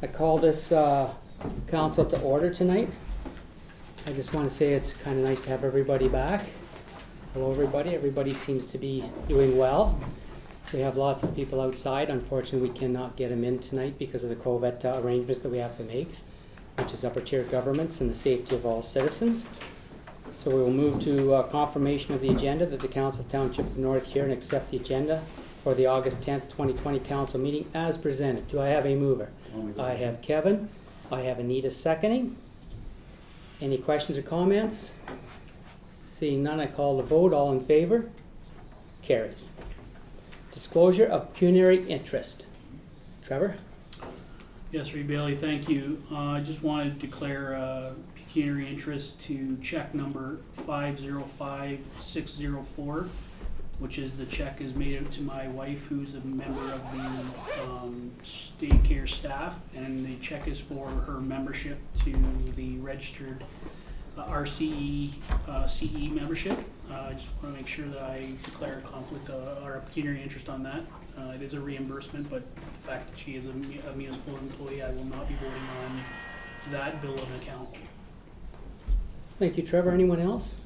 I call this council to order tonight. I just want to say it's kind of nice to have everybody back. Hello everybody. Everybody seems to be doing well. We have lots of people outside. Unfortunately, we cannot get them in tonight because of the COVID arrangements that we have to make, which is upper tier governments and the safety of all citizens. So we will move to confirmation of the agenda that the Council of Township of North hear and accept the agenda for the August 10th, 2020 council meeting as presented. Do I have a mover? I have Kevin. I have Anita seconding. Any questions or comments? Seeing none, I call the vote. All in favor? Carries. Disclosure of pecuniary interest. Trevor? Yes, Reed Bailey, thank you. I just wanted to declare pecuniary interest to check number 505604, which is the check is made out to my wife, who's a member of the daycare staff, and the check is for her membership to the registered RCE CE membership. I just want to make sure that I declare a conflict or a pecuniary interest on that. It is a reimbursement, but the fact that she is a municipal employee, I will not be voting on that bill of account. Thank you, Trevor. Anyone else?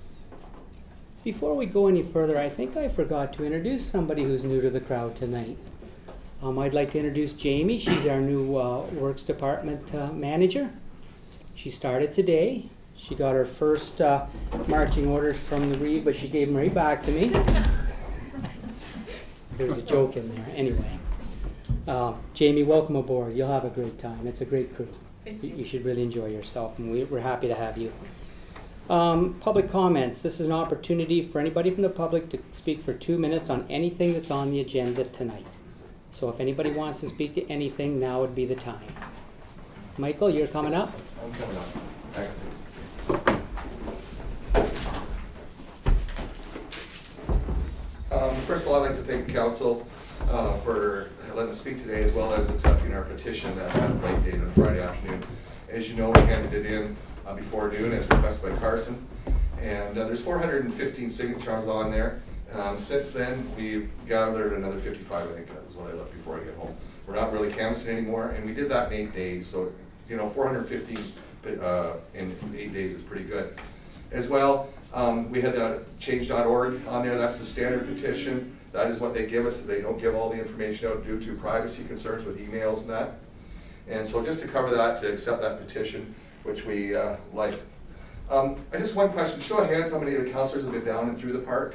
Before we go any further, I think I forgot to introduce somebody who's new to the crowd tonight. I'd like to introduce Jamie. She's our new Works Department manager. She started today. She got her first marching orders from the Reeve, but she gave them right back to me. There's a joke in there. Anyway, Jamie, welcome aboard. You'll have a great time. It's a great crew. Thank you. You should really enjoy yourself, and we're happy to have you. Public comments. This is an opportunity for anybody from the public to speak for 2 minutes on anything that's on the agenda tonight. So if anybody wants to speak to anything, now would be the time. Michael, you're coming up? I'm coming up. First of all, I'd like to thank the council for letting us speak today, as well as accepting our petition at a late date on Friday afternoon. As you know, we handed it in before noon as requested by Carson, and there's 415 signatures on there. Since then, we've gathered another 55, I think that was what I left before I get home. We're not really canvassing anymore, and we did that in 8 days, so 415 in 8 days is pretty good. As well, we had the change.org on there. That's the standard petition. That is what they give us. They don't give all the information out due to privacy concerns with emails and that. And so just to cover that, to accept that petition, which we like. I just one question. Show of hands, how many of the councilors have been down and through the park?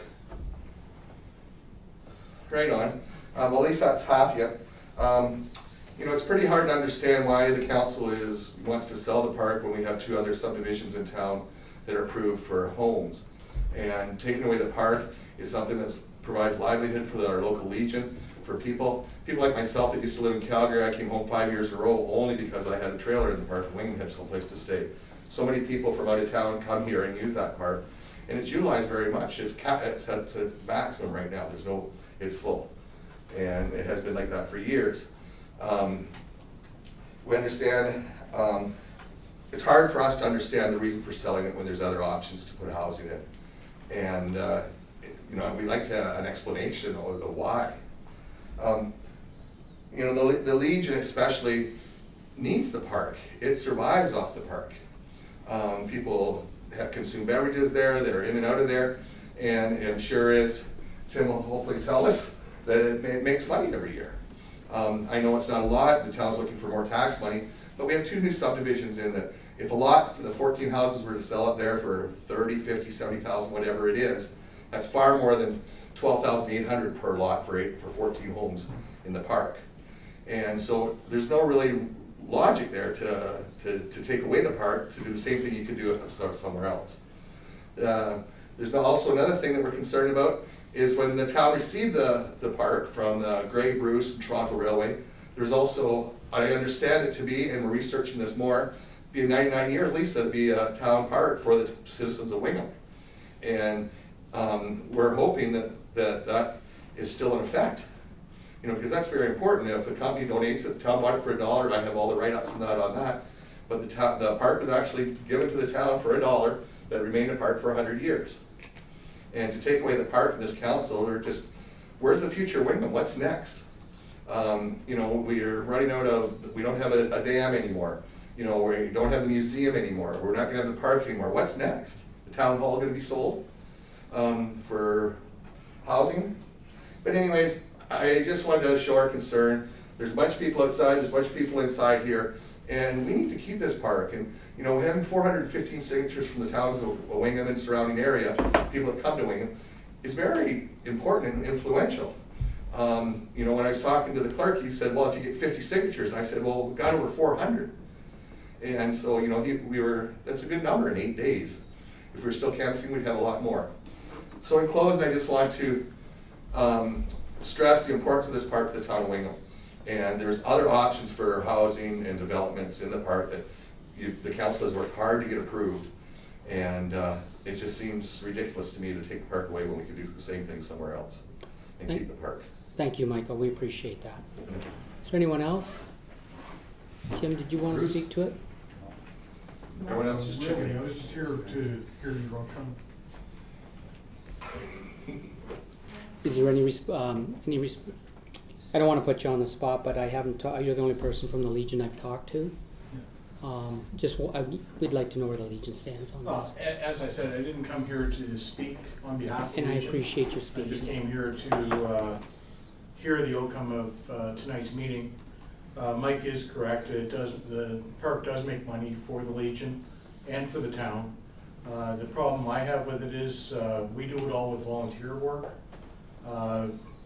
Right on. Well, at least that's half you. It's pretty hard to understand why the council wants to sell the park when we have 2 other subdivisions in town that are approved for homes. And taking away the park is something that provides livelihood for our local legion, for people like myself that used to live in Calgary. I came home 5 years in a row only because I had a trailer in the park and Wingham had someplace to stay. So many people from out of town come here and use that park, and it's utilized very much. It's at to maximum right now. It's full, and it has been like that for years. We understand, it's hard for us to understand the reason for selling it when there's other options to put housing in. And, we'd like to an explanation of why. The Legion especially needs the park. It survives off the park. People have consumed beverages there, they're in and out of there, and I'm sure as Tim will hopefully tell us, that it makes money every year. I know it's not a lot, the town's looking for more tax money, but we have 2 new subdivisions in that if a lot for the 14 houses were to sell up there for 30, 50, 70,000, whatever it is, that's far more than 12,800 per lot for 14 homes in the park. And so there's no really logic there to take away the park to do the same thing you could do somewhere else. There's also another thing that we're concerned about is when the town received the park from the Grey Bruce and Toronto Railway, there's also, I understand it to be, and we're researching this more, be a 99-year lease that'd be a town park for the citizens of Wingham. And we're hoping that is still in effect. Because that's very important. If a company donates it, the town bought it for $1, I have all the write-ups and that on that. But the park was actually given to the town for $1 that remained a park for 100 years. And to take away the park in this council, where's the future Wingham? What's next? You know, we're running out of, we don't have a dam anymore. You know, we don't have the museum anymore. We're not gonna have the park anymore. What's next? The town hall gonna be sold for housing? But anyways, I just wanted to show our concern. There's a bunch of people outside, there's a bunch of people inside here, and we need to keep this park. And, you know, having 415 signatures from the towns of Wingham and surrounding area, people that come to Wingham, is very important and influential. You know, when I was talking to the clerk, he said, well, if you get 50 signatures, and I said, well, we got over 400. And so, you know, that's a good number in 8 days. If we were still canvassing, we'd have a lot more. So in closing, I just want to stress the importance of this park to the town of Wingham. And there's other options for housing and developments in the park that the council has worked hard to get approved. And it just seems ridiculous to me to take the park away when we could do the same thing somewhere else and keep the park. Thank you, Michael, we appreciate that. Is there anyone else? Tim, did you want to speak to it? Everyone else is Really, chipping. I was just here to hear you all come. Is there any I don't want to put you on the spot, but I haven't, you're the only person from the Legion I've talked to. We'd like to know where the Legion stands on this. As I said, I didn't come here to speak on behalf of the And I Legion. appreciate your I just speaking. came here to hear the outcome of tonight's meeting. Mike is correct. The park does make money for the Legion and for the town. The problem I have with it is we do it all with volunteer work.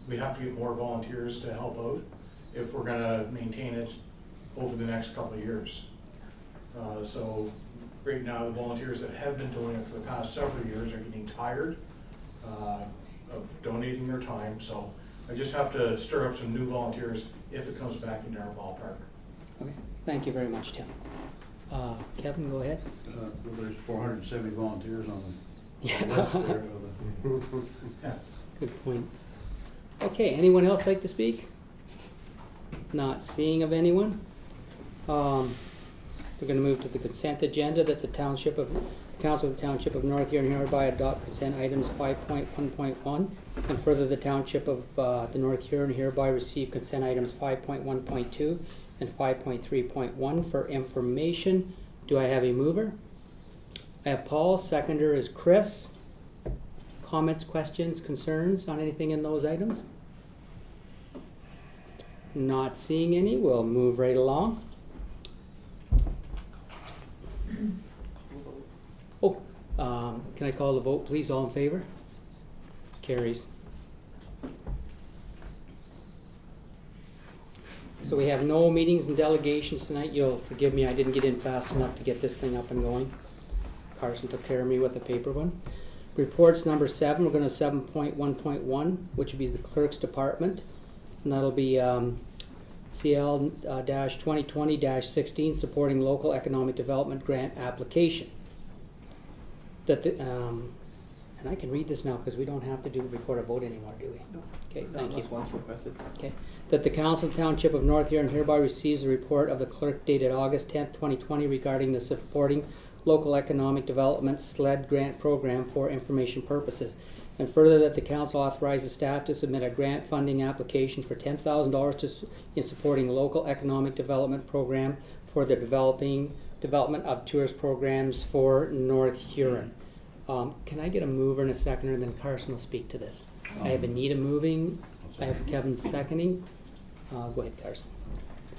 We have to get more volunteers to help out if we're gonna maintain it over the next couple of years. So right now, the volunteers that have been doing it for the past several years are getting tired of donating their time. So I just have to stir up some new volunteers if it comes back into our ballpark. Okay, thank you very much, Tim. Kevin, go ahead. Well, there's 470 volunteers on the Yeah. list there. Yeah. Good point. Okay, anyone else like to speak? Not seeing of anyone. We're gonna move to the consent agenda that the Council of the Township of North Huron hereby adopt consent items 5.1.1, and further the Township of the North Huron hereby receive consent items 5.1.2 and 5.3.1 for information. Do I have a mover? I have Paul, seconder is Chris. Comments, questions, concerns on anything in those items? Not seeing any, we'll move right along. Can I call the vote, please? All in favor? Carries. So we have no meetings and delegations tonight. You'll forgive me, I didn't get in fast enough to get this thing up and going. Carson prepared me with a paper one. Reports number 7, we're going to 7.1.1, which would be the clerk's department. And that'll be CL-2020-16, supporting local economic development grant application. And I can read this now because we don't have to record a vote anymore, do we? No. Okay, thank you. Unless once requested. Okay. That the Council of Township of North Huron hereby receives a report of the clerk dated August 10th, 2020 regarding the supporting local economic development Sled grant program for information purposes. And further that the council authorizes staff to submit a grant funding application for $10,000 in supporting local economic development program for the development of tourist programs for North Huron. Can I get a mover and a seconder, and then Carson will speak to this? I have Anita moving. I have Kevin seconding. Go ahead, Carson.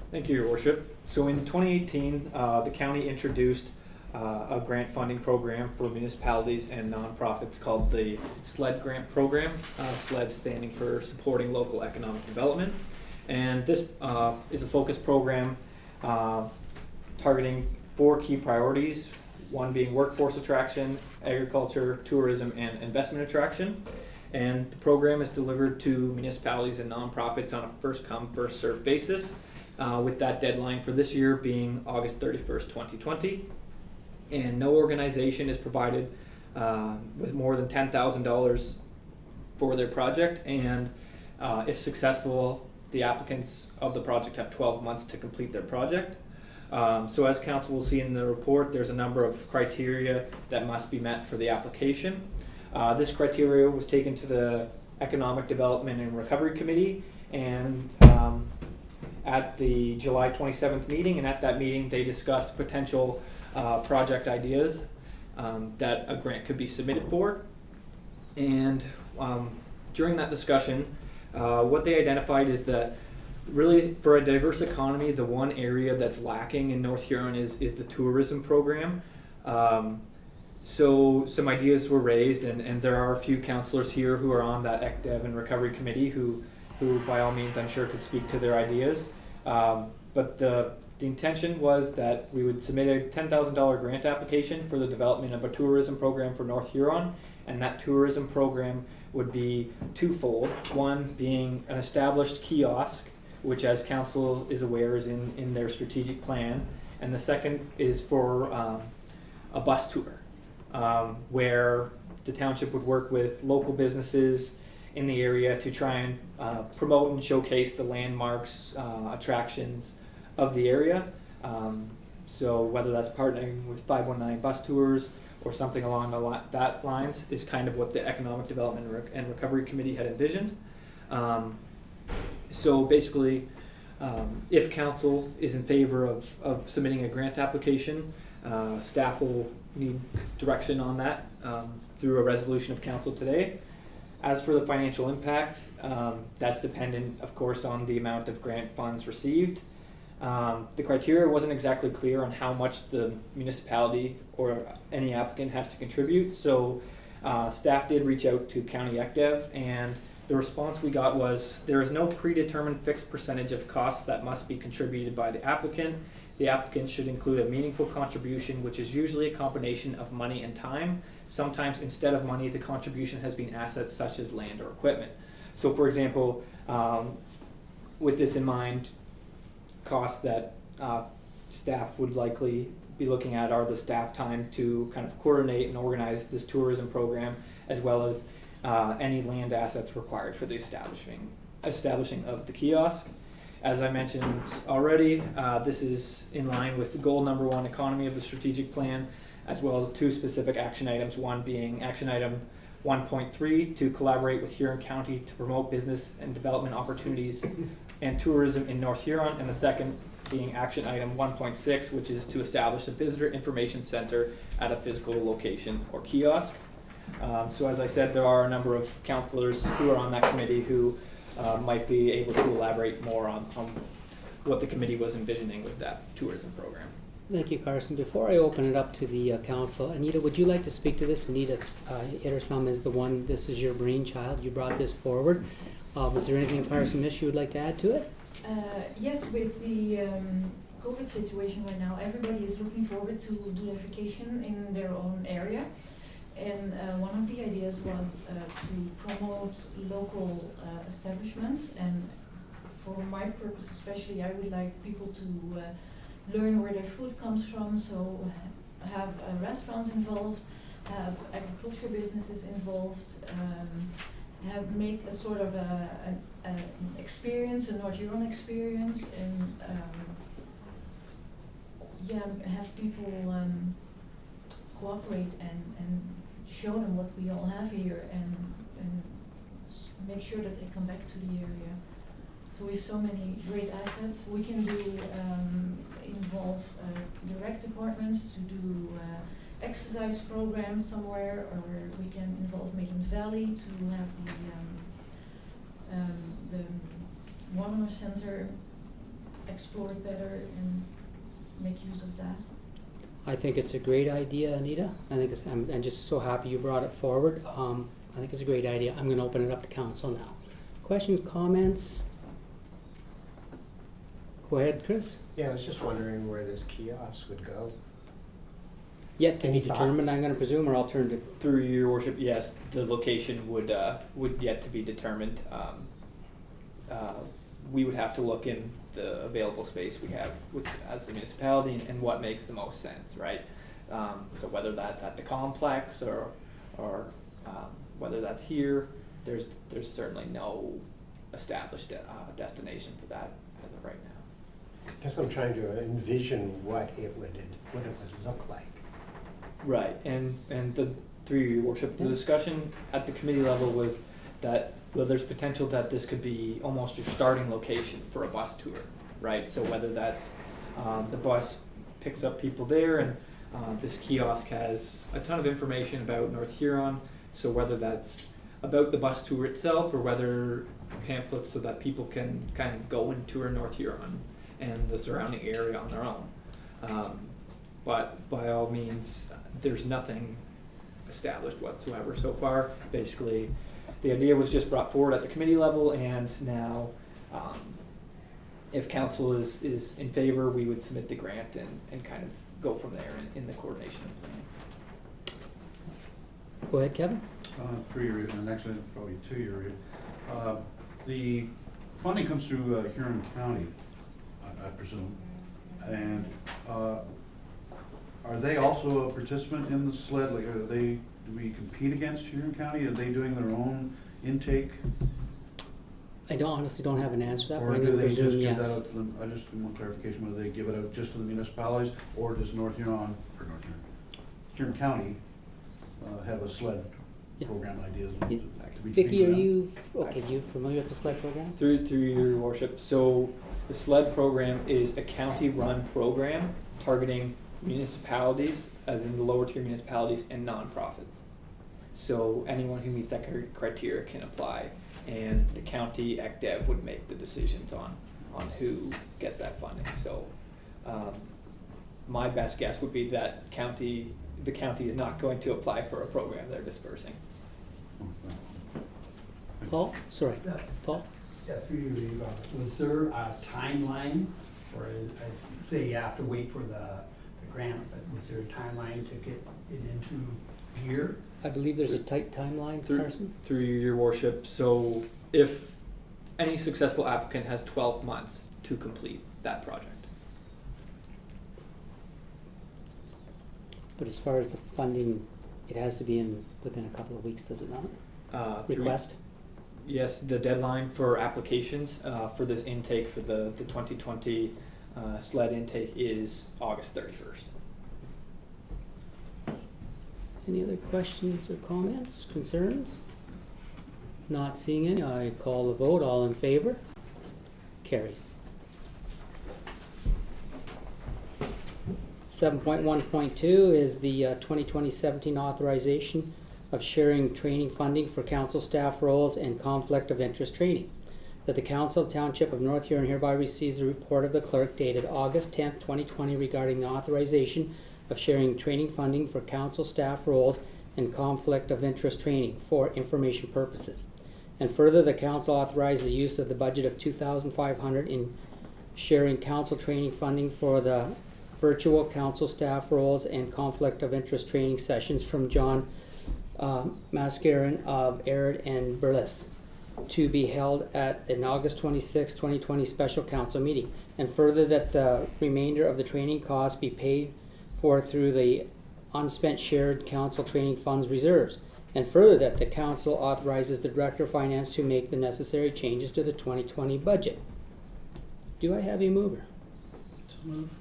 Thank you, Your Worship. So in 2018, the county introduced a grant funding program for municipalities and nonprofits called the Sled grant program. Sled standing for Supporting Local Economic Development. And this is a focused program targeting 4 key priorities, one being workforce attraction, agriculture, tourism, and investment attraction. And the program is delivered to municipalities and nonprofits on a first-come, first-served basis, with that deadline for this year being August 31st, 2020. And no organization is provided with more than $10,000 for their project, and if successful, the applicants of the project have 12 months to complete their project. So as council will see in the report, there's a number of criteria that must be met for the application. This criteria was taken to the Economic Development and Recovery Committee, and at the July 27th meeting, and at that meeting they discussed potential project ideas that a grant could be submitted for. And during that discussion, what they identified is that really for a diverse economy, the one area that's lacking in North Huron is the tourism program. So some ideas were raised, and there are a few councillors here who are on that ECDEV and Recovery Committee who by all means I'm sure could speak to their ideas. But the intention was that we would submit a $10,000 grant application for the development of a tourism program for North Huron, and that tourism program would be twofold. One being an established kiosk, which as council is aware is in their strategic plan, and the second is for a bus tour, where the township would work with local businesses in the area to try and promote and showcase the landmarks, attractions of the area. So whether that's partnering with 519 bus tours or something along that lines is kind of what the Economic Development and Recovery Committee had envisioned. So basically, if council is in favor of submitting a grant application, staff will need direction on that through a resolution of council today. As for the financial impact, that's dependent, of course, on the amount of grant funds received. The criteria wasn't exactly clear on how much the municipality or any applicant has to contribute, so staff did reach out to County ECDEV, and the response we got was there is no predetermined fixed percentage of costs that must be contributed by the applicant. The applicant should include a meaningful contribution, which is usually a combination of money and time. Sometimes instead of money, the contribution has been assets such as land or equipment. So for example, with this in mind, costs that staff would likely be looking at are the staff time to kind of coordinate and organize this tourism program, as well as any land assets required for the establishing of the kiosk. As I mentioned already, this is in line with the goal number 1 economy of the strategic plan, as well as 2 specific action items, one being action item 1.3 to collaborate with Huron County to promote business and development opportunities and tourism in North Huron, and the second being action item 1.6, which is to establish a visitor information center at a physical location or kiosk. So as I said, there are a number of councillors who are on that committee who might be able to elaborate more on what the committee was envisioning with that tourism program. Thank you, Carson. Before I open it up to the council, Anita, would you like to speak to this? Anita Ittersum is the one, this is your brainchild, you brought this forward. Was there anything, Carson, you would like to add to it? Yes, with the COVID situation right now, everybody is looking forward to dualification in their own area. And one of the ideas was to promote local establishments, and for my purpose especially, I would like people to learn where their food comes from, so have restaurants involved, have agriculture businesses involved, make a sort of an experience, a North Huron experience, and have people cooperate and show them what we all have here, and make sure that they come back to the area. So we have so many great assets. We can do involve the rec departments to do exercise programs somewhere, or we can involve Maitland Valley to have the Warner Center explored better and make use of that. I think it's a great idea, Anita. I'm just so happy you brought it forward. I think it's a great idea. I'm going to open it up to council now. Questions, comments? Go ahead, Chris. Yeah, I was just wondering where this kiosk would go. Yet to be Any determined, thoughts? I'm going to presume, or alternative. Through your worship, yes, the location would yet to be determined. We would have to look in the available space we have as the municipality and what makes the most sense, right? So whether that's at the complex or whether that's here, there's certainly no established destination for that as of right now. I guess I'm trying to envision what it would look like. Right, and through your worship, the discussion at the committee level was that, well, there's potential that this could be almost your starting location for a bus tour. right? So whether that's the bus picks up people there, and this kiosk has a ton of information about North Huron, so whether that's about the bus tour itself or whether pamphlets so that people can kind of go and tour North Huron and the surrounding area on their own. But by all means, there's nothing established whatsoever so far. Basically, the idea was just brought forward at the committee level, and now if council is in favor, we would submit the grant and kind of go from there in the coordination of the plan. Go ahead, Kevin. 3-year, and actually probably 2-year. The funding comes through Huron County, I presume, and are they also a participant in the SLED? Like, do we compete against Huron County? Are they doing their own intake? I honestly don't have an answer to that, Or but I'm do gonna they just presume give that yes. out to them? I just want clarification, whether they give it out just to the municipalities, or does Huron County have a SLED Yeah. program ideas? Yeah. Do we Vicky, compete are with them? you, okay, you familiar with the SLED program? Through your worship, so the SLED program is a county-run program targeting municipalities, as in the lower tier municipalities, and nonprofits. So anyone who meets that criteria can apply, and the county ECDEV would make the decisions on who gets that funding. So my best guess would be that the county is not going to apply for a program they're dispersing. Paul, sorry, Paul? Yeah, through you, was there a timeline, or say you have to wait for the grant, but was there a timeline to get it into gear? I believe there's a tight timeline, Carson? Through your worship, so if any successful applicant has 12 months to complete that project. But as far as the funding, it has to be in within a couple of weeks, does it not? Request? Yes, the deadline for applications for this intake for the 2020 SLED intake is August 31st. Any other questions or comments, concerns? Not seeing any, I call the vote. All in favor? Carries. 7.1.2 is the 2020-17 authorization of sharing training funding for council staff roles and conflict of interest training. That the Council of Township of North Huron hereby receives a report of the clerk dated August 10th, 2020 regarding the authorization of sharing training funding for council staff roles and conflict of interest training for information purposes. And further, the council authorizes the use of the budget of $2,500 in sharing council training funding for the virtual council staff roles and conflict of interest training sessions from John Mascarin of Arid and Burles to be held at an August 26, 2020 special council meeting. And further, that the remainder of the training costs be paid for through the unspent shared council training funds reserves. And further, that the council authorizes the Director of Finance to make the necessary changes to the 2020 budget. Do I have a mover? So move.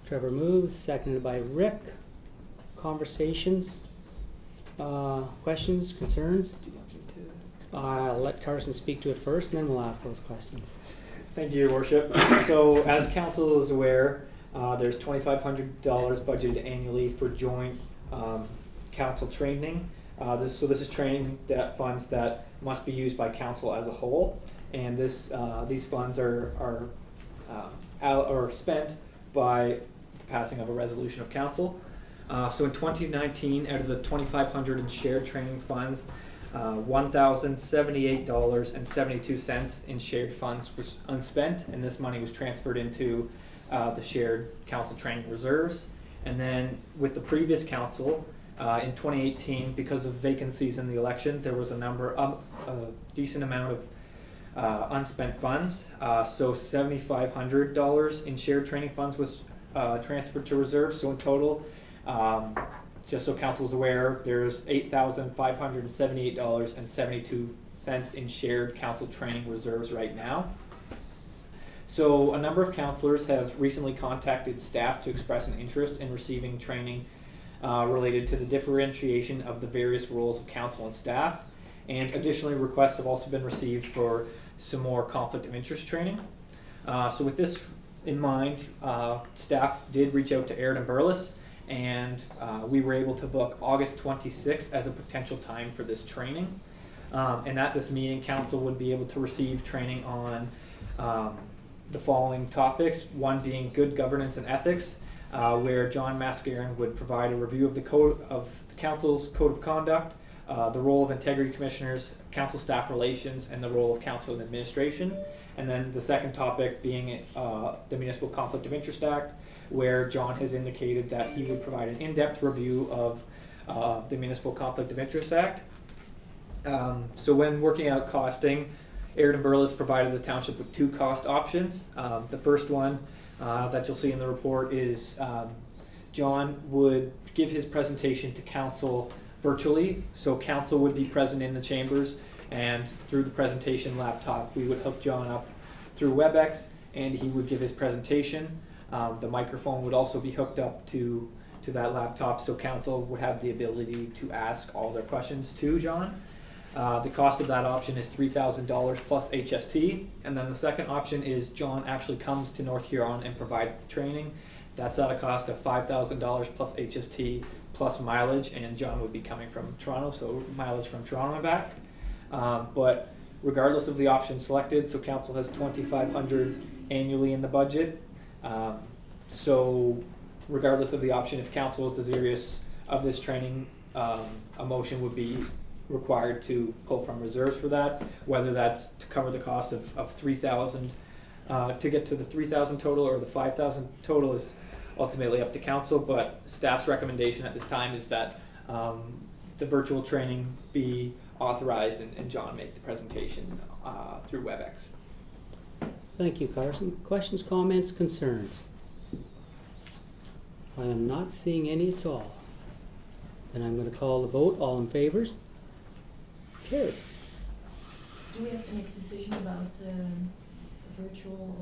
Trevor moves, seconded by Rick. Conversations? Questions, concerns? Do you want me to? I'll let Carson speak to it first, and then we'll ask those questions. Thank you, Your Worship. So, as council is aware, there's $2,500 budgeted annually for joint council training. This is training that funds that must be used by council as a whole, and these funds are spent by the passing of a resolution of council. So in 2019, out of the $2,500 in shared training funds, $1,078.72 in shared funds was unspent, and this money was transferred into the shared council training reserves. And then with the previous council, in 2018, because of vacancies in the election, there was a decent amount of unspent funds. So $7,500 in shared training funds was transferred to reserves. So in total, just so council is aware, there's $8,578.72 in shared council training reserves right now. So a number of councillors have recently contacted staff to express an interest in receiving training related to the differentiation of the various roles of council and staff. And additionally, requests have also been received for some more conflict of interest training. So with this in mind, staff did reach out to Aird & Burles, and we were able to book August 26th as a potential time for this training. And at this meeting, council would be able to receive training on the following topics, one being good governance and ethics, where John Mascaron would provide a review of the council's code of conduct, the role of integrity commissioners, council staff relations, and the role of council and administration. And then the second topic being the Municipal Conflict of Interest Act, where John has indicated that he would provide an in-depth review of the Municipal Conflict of Interest Act. So when working out costing, Aird & Burles provided the township with two cost options. The first one that you'll see in the report is John would give his presentation to council virtually. So council would be present in the chambers, and through the presentation laptop, we would hook John up through WebEx, and he would give his presentation. The microphone would also be hooked up to that laptop, so council would have the ability to ask all their questions to John. The cost of that option is $3,000 plus HST, and then the second option is John actually comes to North Huron and provides the training. That's at a cost of $5,000 plus HST plus mileage, and John would be coming from Toronto, so mileage from Toronto and back. But regardless of the option selected, so council has $2,500 annually in the budget. So regardless of the option, if council is desirous of this training, a motion would be required to pull from reserves for that, whether that's to cover the cost of $3,000 to get to the $3,000 total, or the $5,000 total is ultimately up to council. But staff's recommendation at this time is that the virtual training be authorized and John make the presentation through WebEx. Thank you, Carson. Questions, comments, concerns? I am not seeing any at all. Then I'm going to call the vote. All in favors? Carries. Do we have to make a decision about virtual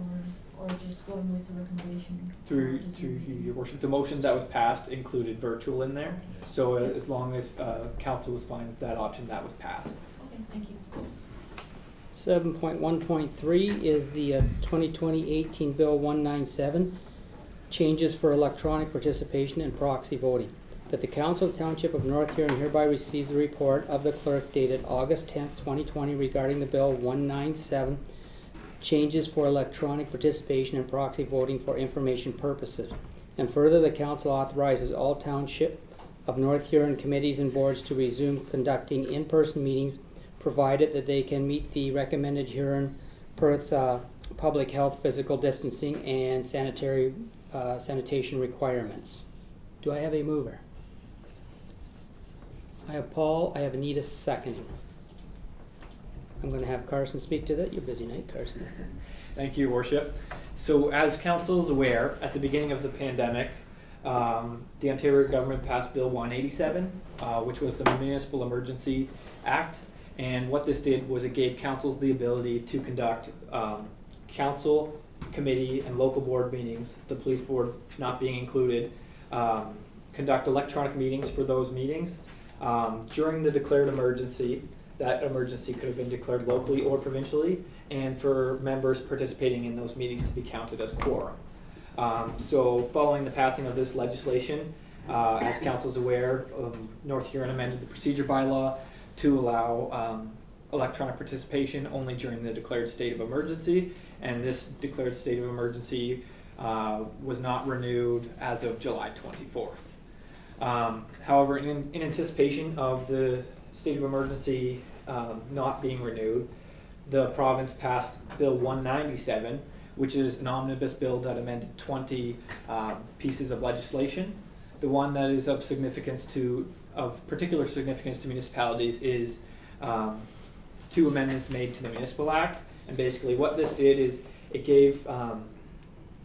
or just going with the recommendation? Through your worship, the motion that was passed included virtual in there. So as long as council was fine with that option, that was passed. Okay, thank you. 7.1.3 is the 2020-18 Bill 197, changes for electronic participation in proxy voting. That the Council of the Township of North Huron hereby receives the report of the clerk dated August 10th, 2020 regarding the Bill 197, changes for electronic participation in proxy voting for information purposes. And further, the Council authorizes all Township of North Huron committees and boards to resume conducting in-person meetings, provided that they can meet the recommended Huron-Perth public health, physical distancing, and sanitation requirements. Do I have a mover? I have Paul, I have Anita seconding. I'm going to have Carson speak to that. You're busy night, Carson. Thank you, Your Worship. So as council is aware, at the beginning of the pandemic, the Ontario government passed Bill 187, which was the Municipal Emergency Act. And what this did was it gave councils the ability to conduct council, committee, and local board meetings, the police board not being included, conduct electronic meetings for those meetings. During the declared emergency, that emergency could have been declared locally or provincially, and for members participating in those meetings to be counted as quorum. So following the passing of this legislation, as council is aware, North Huron amended the procedure bylaw to allow electronic participation only during the declared state of emergency, and this declared state of emergency was not renewed as of July 24th. However, in anticipation of the state of emergency not being renewed, the province passed Bill 197, which is an omnibus bill that amended 20 pieces of legislation. The one that is of particular significance to municipalities is 2 amendments made to the Municipal Act. And basically what this did is it gave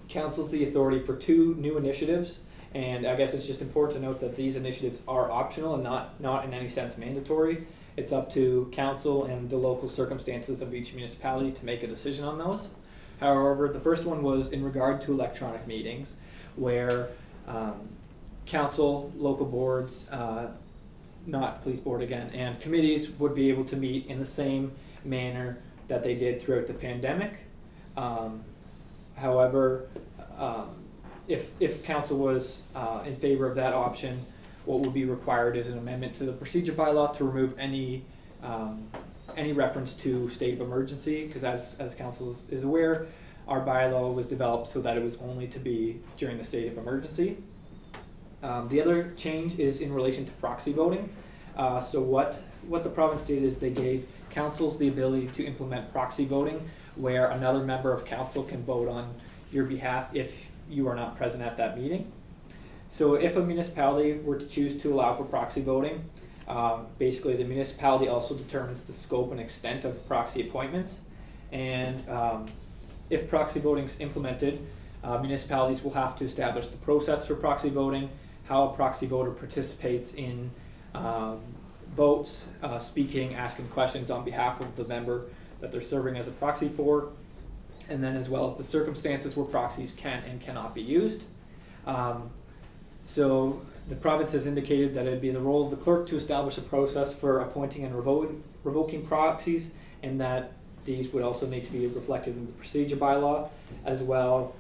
councils the authority for 2 new initiatives. And I guess it's just important to note that these initiatives are optional and not in any sense mandatory. It's up to council and the local circumstances of each municipality to make a decision on those. However, the first one was in regard to electronic meetings, where council, local boards, not police board again, and committees would be able to meet in the same manner that they did throughout the pandemic. However, if council was in favor of that option, what would be required is an amendment to the procedure bylaw to remove any reference to state of emergency, because as council is aware, our bylaw was developed so that it was only to be during the state of emergency. The other change is in relation to proxy voting. So what the province did is they gave councils the ability to implement proxy voting, where another member of council can vote on your behalf if you are not present at that meeting. So if a municipality were to choose to allow for proxy voting, basically the municipality also determines the scope and extent of proxy appointments. And if proxy voting is implemented, municipalities will have to establish the process for proxy voting, how a proxy voter participates in votes, speaking, asking questions on behalf of the member that they're serving as a proxy for, and then as well as the circumstances where proxies can and cannot be used. So the province has indicated that it would be the role of the clerk to establish a process for appointing and revoking proxies, and that these would also need to be reflected in the procedure bylaw as well.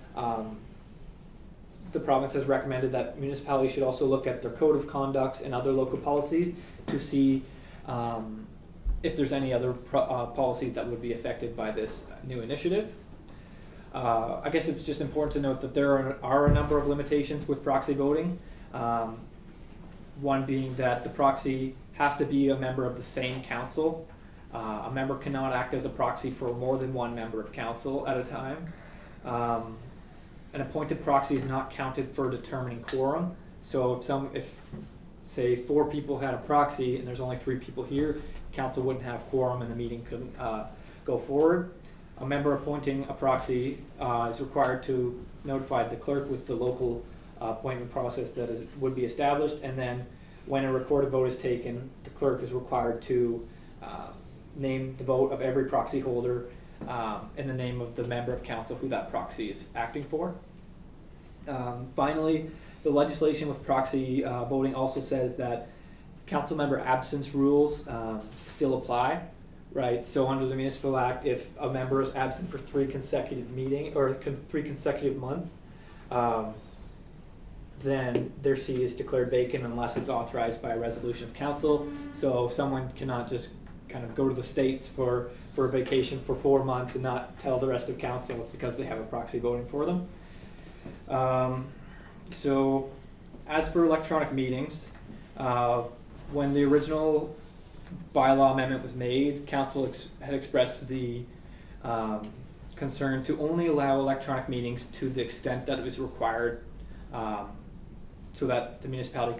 The province has recommended that municipalities should also look at their code of conduct and other local policies to see if there's any other policies that would be affected by this new initiative. I guess it's just important to note that there are a number of limitations with proxy voting. One being that the proxy has to be a member of the same council. A member cannot act as a proxy for more than one member of council at a time. An appointed proxy is not counted for determining quorum. So if say 4 people had a proxy and there's only 3 people here, council wouldn't have quorum and the meeting couldn't go forward. A member appointing a proxy is required to notify the clerk with the local appointment process that would be established, and then when a recorded vote is taken, the clerk is required to name the vote of every proxy holder and the name of the member of council who that proxy is acting for. Finally, the legislation with proxy voting also says that council member absence rules still apply. Right, so under the Municipal Act, if a member is absent for 3 consecutive months, then their seat is declared vacant unless it's authorized by a resolution of council. So someone cannot just kind of go to the States for a vacation for 4 months and not tell the rest of council because they have a proxy voting for them. So as for electronic meetings, when the original bylaw amendment was made, council had expressed the concern to only allow electronic meetings to the extent that it was required so that the municipality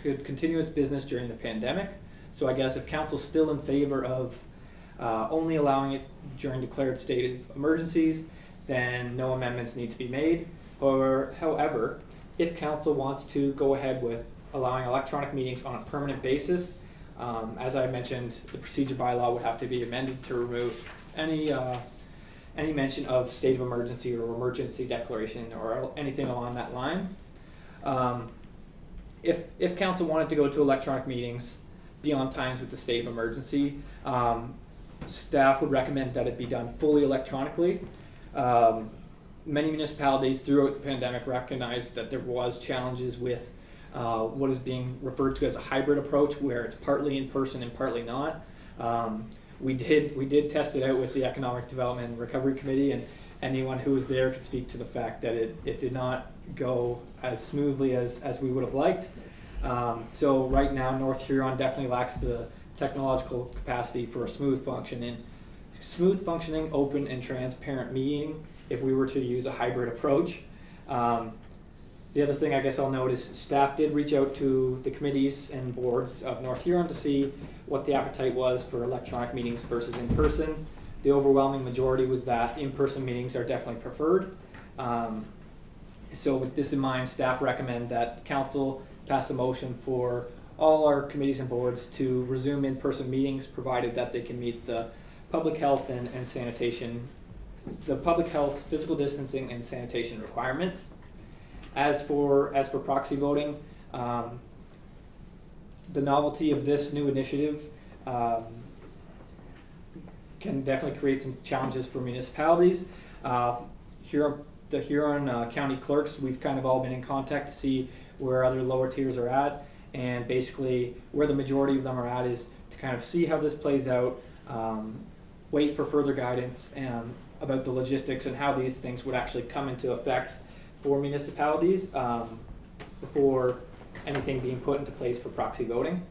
could continue its business during the pandemic. So I guess if council's still in favor of only allowing it during declared state of emergencies, then no amendments need to be made. However, if council wants to go ahead with allowing electronic meetings on a permanent basis, as I mentioned, the procedure bylaw would have to be amended to remove any mention of state of emergency or emergency declaration or anything along that line. If council wanted to go to electronic meetings beyond times with the state of emergency, staff would recommend that it be done fully electronically. Many municipalities throughout the pandemic recognized that there was challenges with what is being referred to as a hybrid approach, where it's partly in person and partly not. We did test it out with the Economic Development and Recovery Committee, and anyone who was there could speak to the fact that it did not go as smoothly as we would have liked. So right now, North Huron definitely lacks the technological capacity for a smooth functioning, open and transparent meeting if we were to use a hybrid approach. The other thing I guess I'll note is staff did reach out to the committees and boards of North Huron to see what the appetite was for electronic meetings versus in person. The overwhelming majority was that in-person meetings are definitely preferred. So with this in mind, staff recommend that council pass a motion for all our committees and boards to resume in-person meetings, provided that they can meet the public health and sanitation, the public health, physical distancing, and sanitation requirements. As for proxy voting, the novelty of this new initiative can definitely create some challenges for municipalities. the Huron County clerks, we've kind of all been in contact to see where other lower tiers are at, and basically where the majority of them are at is to kind of see how this plays out, wait for further guidance about the logistics and how these things would actually come into effect for municipalities before anything being put into place for proxy voting.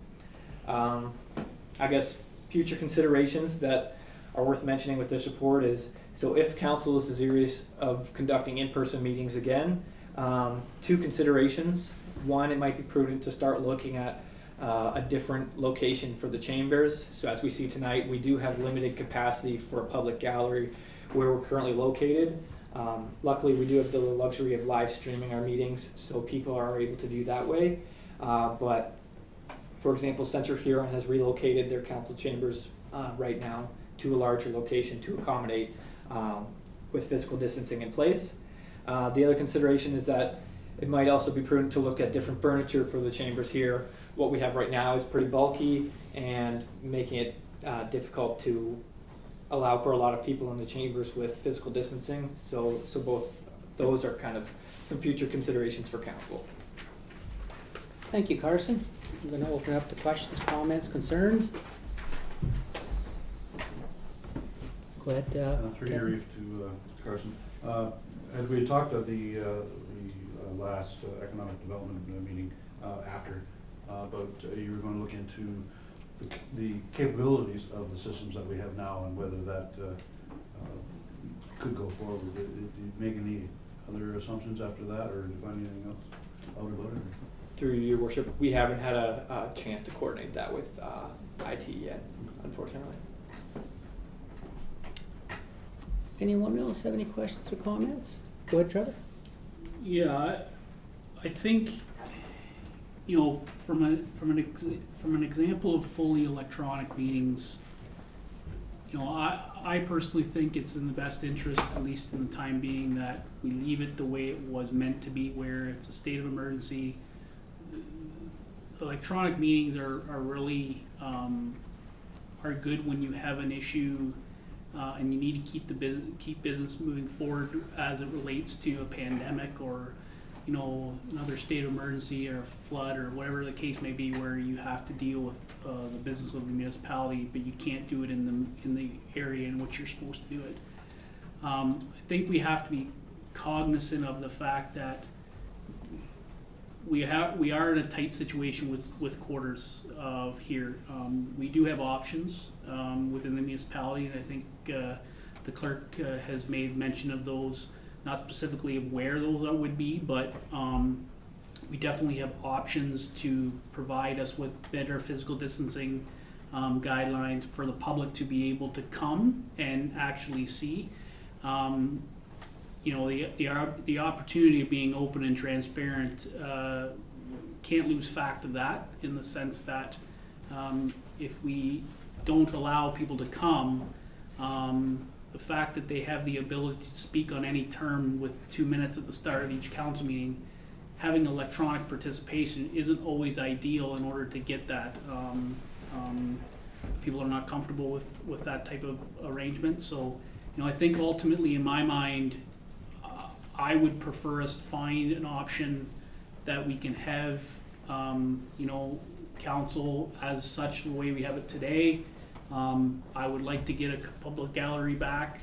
I guess future considerations that are worth mentioning with this report is, so if council is desirous of conducting in-person meetings again, 2 considerations. One, it might be prudent to start looking at a different location for the chambers. So as we see tonight, we do have limited capacity for a public gallery where we're currently located. Luckily, we do have the luxury of live streaming our meetings, so people are able to view that way. But for example, Central Huron has relocated their council chambers right now to a larger location to accommodate with physical distancing in place. The other consideration is that it might also be prudent to look at different furniture for the chambers here. What we have right now is pretty bulky and making it difficult to allow for a lot of people in the chambers with physical distancing. So both those are kind of some future considerations for council. Thank you, Carson. I'm going to open up to questions, comments, concerns. Go ahead. Through your Kevin. brief to Carson. As we talked at the last economic development meeting after, but you were going to look into the capabilities of the systems that we have now and whether that could go forward. Did you make any other assumptions after that, or did you find anything else out about it? Through your worship, we haven't had a chance to coordinate that with IT yet, unfortunately. Anyone else have any questions or comments? Go ahead, Trevor. Yeah, I think, you know, from an example of fully electronic meetings, you know, I personally think it's in the best interest, at least in the time being, that we leave it the way it was meant to be, where it's a state of emergency. Electronic meetings are really are good when you have an issue and you need to keep business moving forward as it relates to a pandemic or, you know, another state of emergency or flood or whatever the case may be, where you have to deal with the business of the municipality, but you can't do it in the area in which you're supposed to do it. I think we have to be cognizant of the fact that we are in a tight situation with quarters of here. We do have options within the municipality, and I think the clerk has made mention of those, not specifically of where those would be, but we definitely have options to provide us with better physical distancing guidelines for the public to be able to come and actually see. You know, the opportunity of being open and transparent, can't lose fact of that, in the sense that if we don't allow people to come, the fact that they have the ability to speak on any term with 2 minutes at the start of each council meeting, having electronic participation isn't always ideal in order to get that. People are not comfortable with that type of arrangement. So, you know, I think ultimately in my mind, I would prefer us to find an option that we can have, you know, council as such the way we have it today. I would like to get a public gallery back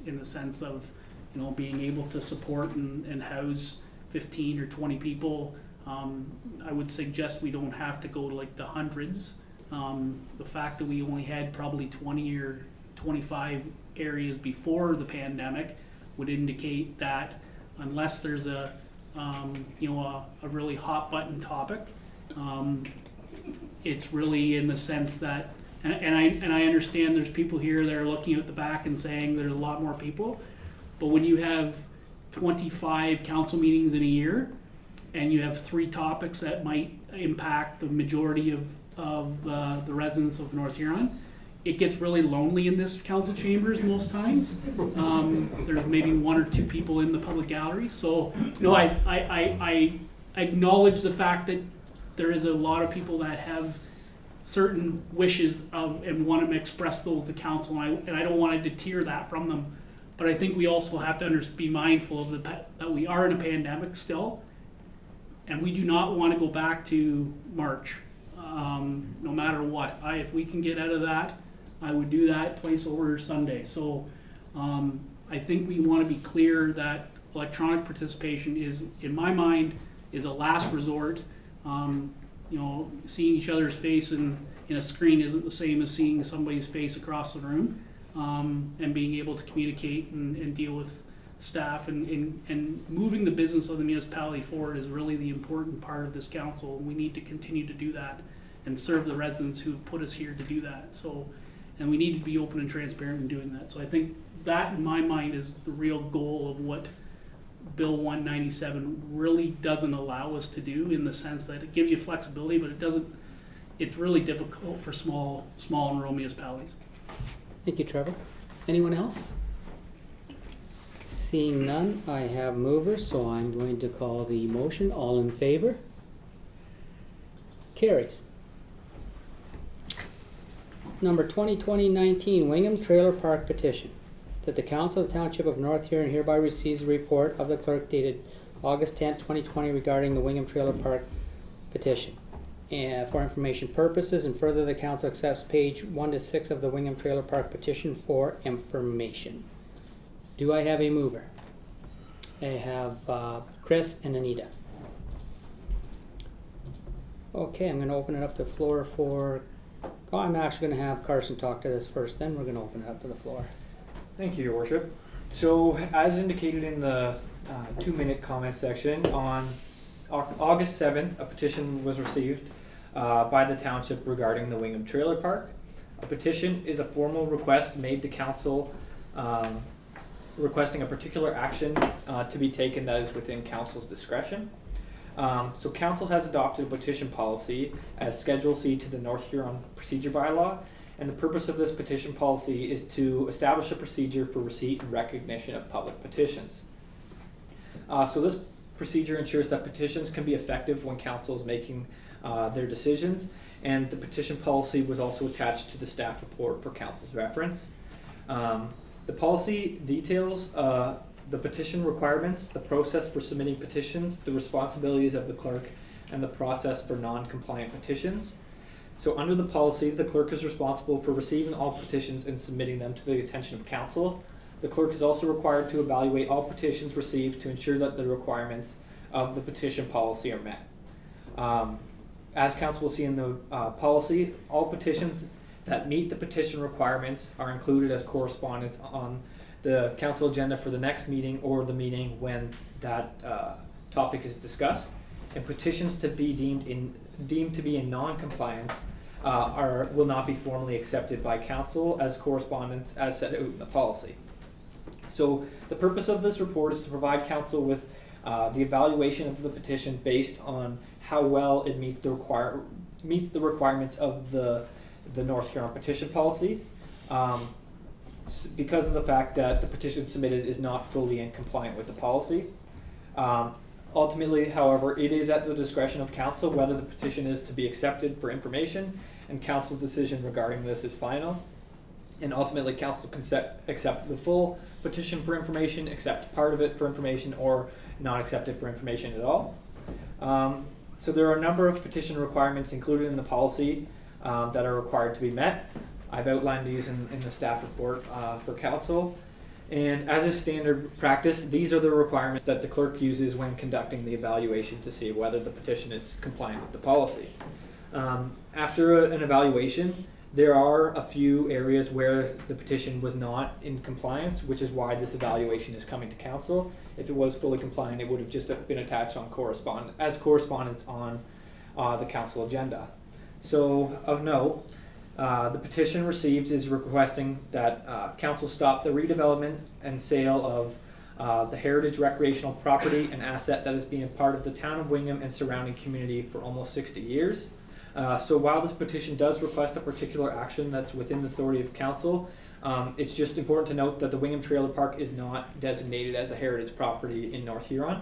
in the sense of, you know, being able to support and house 15 or 20 people. I would suggest we don't have to go to like the hundreds. The fact that we only had probably 20 or 25 areas before the pandemic would indicate that unless there's a you know, a really hot button topic, it's really in the sense that, and I understand there's people here that are looking at the back and saying there's a lot more people, but when you have 25 council meetings in a year and you have 3 topics that might impact the majority of the residents of North Huron, it gets really lonely in this council chambers most times. There's maybe 1 or 2 people in the public gallery. So, you know, I acknowledge the fact that there is a lot of people that have certain wishes of and want to express those to council, and I don't want to deter that from them. But I think we also have to be mindful of that we are in a pandemic still, and we do not want to go back to March, no matter what. If we can get out of that, I would do that twice over Sunday. So I think we want to be clear that electronic participation is, in my mind, is a last resort. Seeing each other's face in a screen isn't the same as seeing somebody's face across the room, and being able to communicate and deal with staff and moving the business of the municipality forward is really the important part of this council. We need to continue to do that and serve the residents who have put us here to do that. So, and we need to be open and transparent in doing that. So I think that, in my mind, is the real goal of what Bill 197 really doesn't allow us to do, in the sense that it gives you flexibility, but it's really difficult for small and rural municipalities. Thank you, Trevor. Anyone else? Seeing none, I have movers, so I'm going to call the motion. All in favor? Carries. Number 2020-19 Wingham Trailer Park Petition. That the Council of the Township of North Huron hereby receives a report of the clerk dated August 10, 2020 regarding the Wingham Trailer Park petition. And for information purposes, and further, the Council accepts page 1 to 6 of the Wingham Trailer Park petition for information. Do I have a mover? I have Chris and Anita. Okay, I'm going to open it up to the floor for... Oh, I'm actually going to have Carson talk to this first, then we're going to open it up to the floor. Thank you, Your Worship. So, as indicated in the 2-minute comment section, on August 7th, a petition was received by the township regarding the Wingham Trailer Park. A petition is a formal request made to council requesting a particular action to be taken that is within council's discretion. So council has adopted a petition policy as Schedule C to the North Huron Procedure Bylaw, and the purpose of this petition policy is to establish a procedure for receipt and recognition of public petitions. So this procedure ensures that petitions can be effective when council is making their decisions, and the petition policy was also attached to the staff report for council's reference. The policy details the petition requirements, the process for submitting petitions, the responsibilities of the clerk, and the process for non-compliant petitions. So under the policy, the clerk is responsible for receiving all petitions and submitting them to the attention of council. The clerk is also required to evaluate all petitions received to ensure that the requirements of the petition policy are met. As council will see in the policy, all petitions that meet the petition requirements are included as correspondence on the council agenda for the next meeting or the meeting when that topic is discussed. And petitions to be deemed to be in non-compliance will not be formally accepted by council as correspondence as set out in the policy. So the purpose of this report is to provide council with the evaluation of the petition based on how well it meets the requirements of the North Huron petition policy, because of the fact that the petition submitted is not fully in compliant with the policy. Ultimately, however, it is at the discretion of council whether the petition is to be accepted for information, and council's decision regarding this is final. And ultimately, council can accept the full petition for information, accept part of it for information, or not accept it for information at all. So there are a number of petition requirements included in the policy that are required to be met. I've outlined these in the staff report for council. And as is standard practice, these are the requirements that the clerk uses when conducting the evaluation to see whether the petition is compliant with the policy. After an evaluation, there are a few areas where the petition was not in compliance, which is why this evaluation is coming to council. If it was fully compliant, it would have just been attached on correspondence on the council agenda. So of note, the petition received is requesting that council stop the redevelopment and sale of the heritage recreational property and asset that has been a part of the town of Wingham and surrounding community for almost 60 years. So while this petition does request a particular action that's within the authority of council, it's just important to note that the Wingham Trailer Park is not designated as a heritage property in North Huron.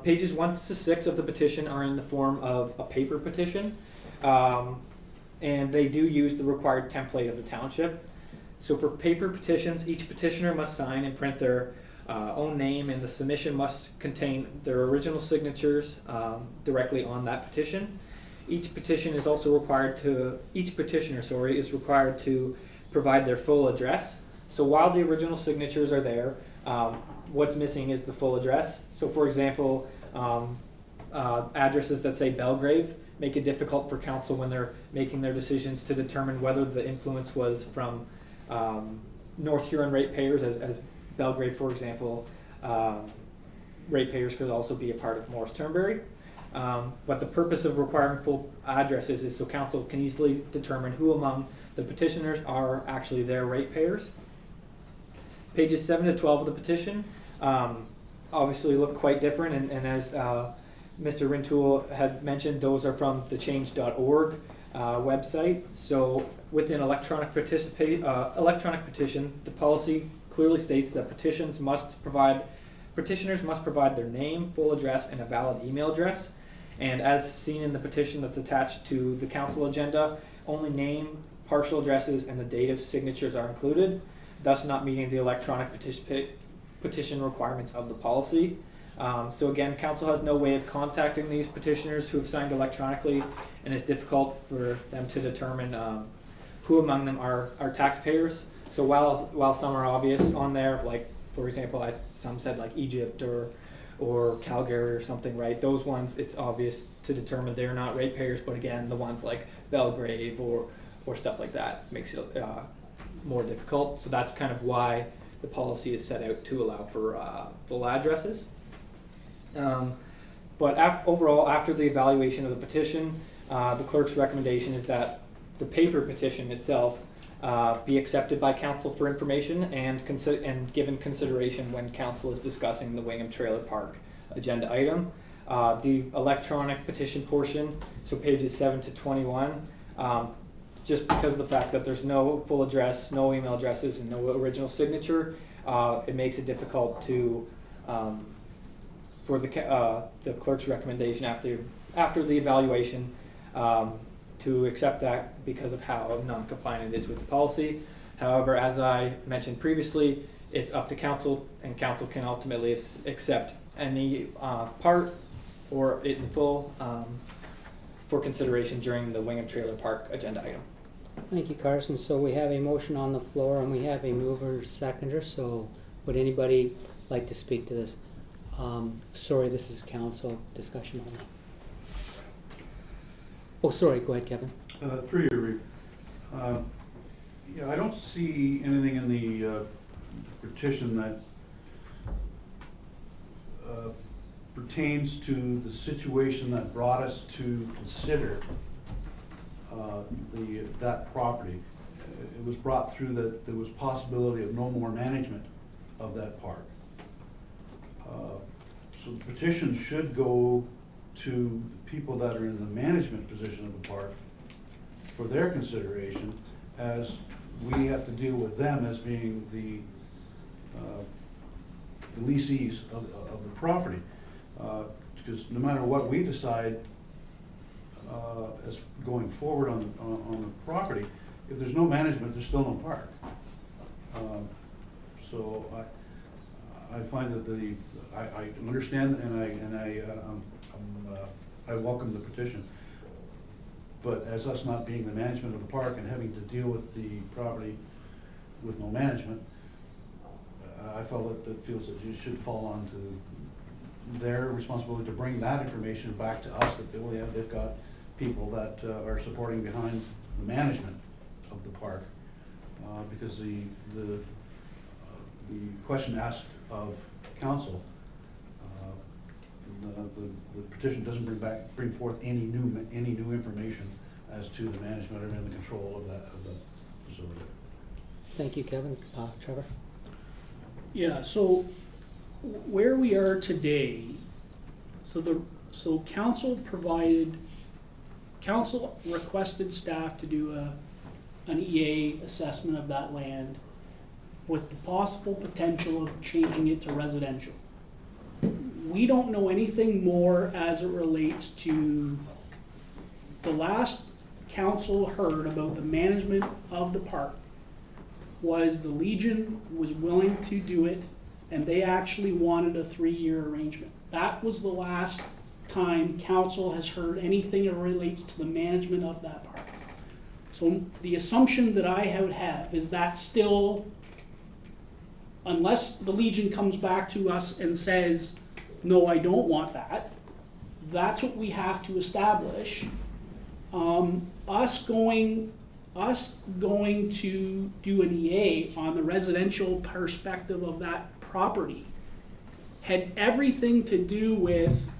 Pages 1 to 6 of the petition are in the form of a paper petition, and they do use the required template of the township. So for paper petitions, each petitioner must sign and print their own name, and the submission must contain their original signatures directly on that petition. Each petitioner is required to provide their full address. So while the original signatures are there, what's missing is the full address. So for example, addresses that say Belgrave make it difficult for council when they're making their decisions to determine whether the influence was from North Huron ratepayers, as Belgrave, for example, ratepayers could also be a part of Morris Turnberry. But the purpose of requiring full addresses is so council can easily determine who among the petitioners are actually their ratepayers. Pages 7 to 12 of the petition obviously look quite different, and as Mr. Rintoul had mentioned, those are from the change.org website. So with an electronic petition, the policy clearly states that petitioners must provide their name, full address, and a valid email address. And as seen in the petition that's attached to the council agenda, only name, partial addresses, and the date of signatures are included, thus not meeting the electronic petition requirements of the policy. So again, council has no way of contacting these petitioners who have signed electronically, and it's difficult for them to determine who among them are taxpayers. So while some are obvious on there, like for example, some said like Egypt or Calgary or something, right? Those ones, it's obvious to determine they're not ratepayers, but again, the ones like Belgrave or stuff like that makes it more difficult. So that's kind of why the policy is set out to allow for full addresses. But overall, after the evaluation of the petition, the clerk's recommendation is that the paper petition itself be accepted by council for information and given consideration when council is discussing the Wingham Trailer Park agenda item. The electronic petition portion, so pages 7 to 21, just because of the fact that there's no full address, no email addresses, and no original signature, it makes it difficult to for the clerk's recommendation after the evaluation to accept that because of how non-compliant it is with the policy. However, as I mentioned previously, it's up to council, and council can ultimately accept any part or it in full for consideration during the Wingham Trailer Park agenda item. Thank you, Carson. So we have a motion on the floor and we have a mover seconder. So would anybody like to speak to this? Sorry, this is council discussion only. Oh, sorry, go ahead, Kevin. Through you, Reed. Yeah, I don't see anything in the petition that pertains to the situation that brought us to consider that property. It was brought through that there was possibility of no more management of that park. So the petition should go to the people that are in the management position of the park for their consideration, as we have to deal with them as being the leasees of the property. Because no matter what we decide as going forward on the property, if there's no management, there's still no park. So I find that I understand and I welcome the petition. But as us not being the management of the park and having to deal with the property with no management, I felt that it feels that you should fall on to their responsibility to bring that information back to us, that they've got people that are supporting behind the management of the park. Because the question asked of council, the petition doesn't bring forth any new information as to the management or in the control of the facility. Thank you, Kevin. Trevor? Yeah, so where we are today, so council requested staff to do an EA assessment of that land with the possible potential of changing it to residential. We don't know anything more as it relates to the last council heard about the management of the park was the Legion was willing to do it, and they actually wanted a 3-year arrangement. That was the last time council has heard anything that relates to the management of that park. So the assumption that I would have is that still, unless the Legion comes back to us and says, no, I don't want that, that's what we have to establish. Us going to do an EA on the residential perspective of that property had everything to do with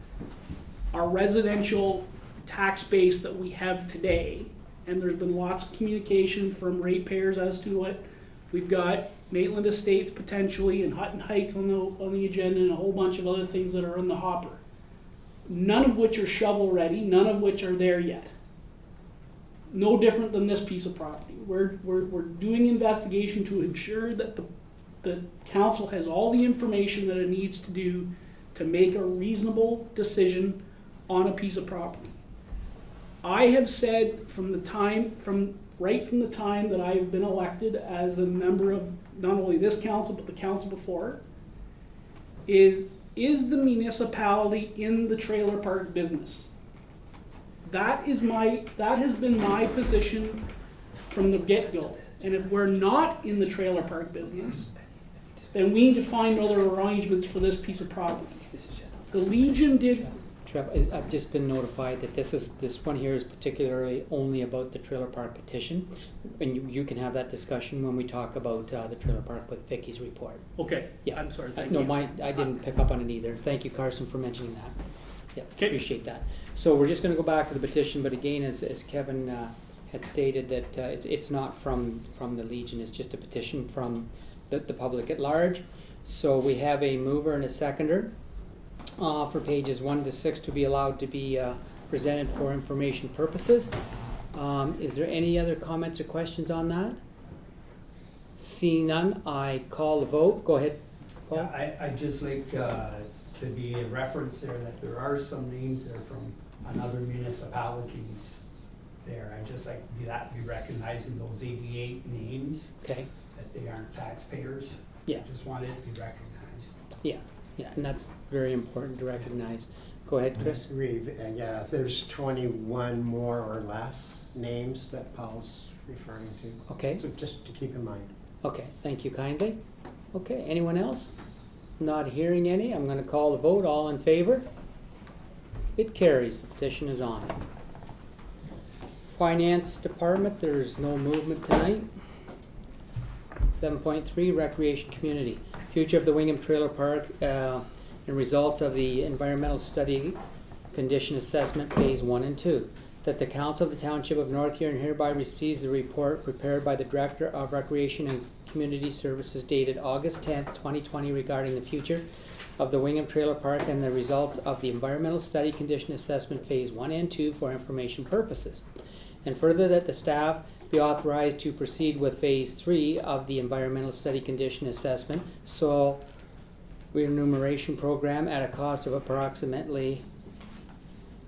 our residential tax base that we have today. And there's been lots of communication from ratepayers as to it. We've got Maitland Estates potentially and Hutton Heights on the agenda, and a whole bunch of other things that are in the hopper. None of which are shovel ready, none of which are there yet. No different than this piece of property. We're doing investigation to ensure that the council has all the information that it needs to do to make a reasonable decision on a piece of property. I have said from the time that I have been elected as a member of not only this council but the council before, is the municipality in the trailer park business? That has been my position from the get-go. And if we're not in the trailer park business, then we need to find other arrangements for this piece of property. The Legion did. Trev, I've just been notified that this one here is particularly only about the trailer park petition, and you can have that discussion when we talk about the trailer park with Vicky's report. Okay. Yeah. I'm sorry. Thank No, you. I didn't pick up on it either. Thank you, Carson, for mentioning that. Yeah, Okay. appreciate that. So we're just going to go back to the petition, but again, as Kevin had stated, that it's not from the Legion. It's just a petition from the public at large. So we have a mover and a seconder for pages 1 to 6 to be allowed to be presented for information purposes. Is there any other comments or questions on that? Seeing none, I call the vote. Go ahead, Paul. Yeah, I'd just like to be a reference there that there are some names there from other municipalities there. I'd just like to be recognizing those 88 names, Okay. that they aren't taxpayers. Yeah. I just wanted to be recognized. Yeah, and that's very important to recognize. Go ahead, Chris. Yeah, there's 21 more or less names that Paul's referring to. Okay. So just to keep in mind. Okay, thank you kindly. Okay, anyone else? Not hearing any, I'm going to call the vote. All in favor? It carries. The petition is on. Finance Department, there's no movement tonight. 7.3, Recreation Community. Future of the Wingham Trailer Park and results of the Environmental Study Condition Assessment Phase 1 and 2. That the Council of the Township of North Huron hereby receives the report prepared by the Director of Recreation and Community Services dated August 10th, 2020 regarding the future of the Wingham Trailer Park and the results of the Environmental Study Condition Assessment Phase 1 and 2 for information purposes. And further, that the staff be authorized to proceed with Phase 3 of the Environmental Study Condition Assessment Soil Remuneration Program at a cost of approximately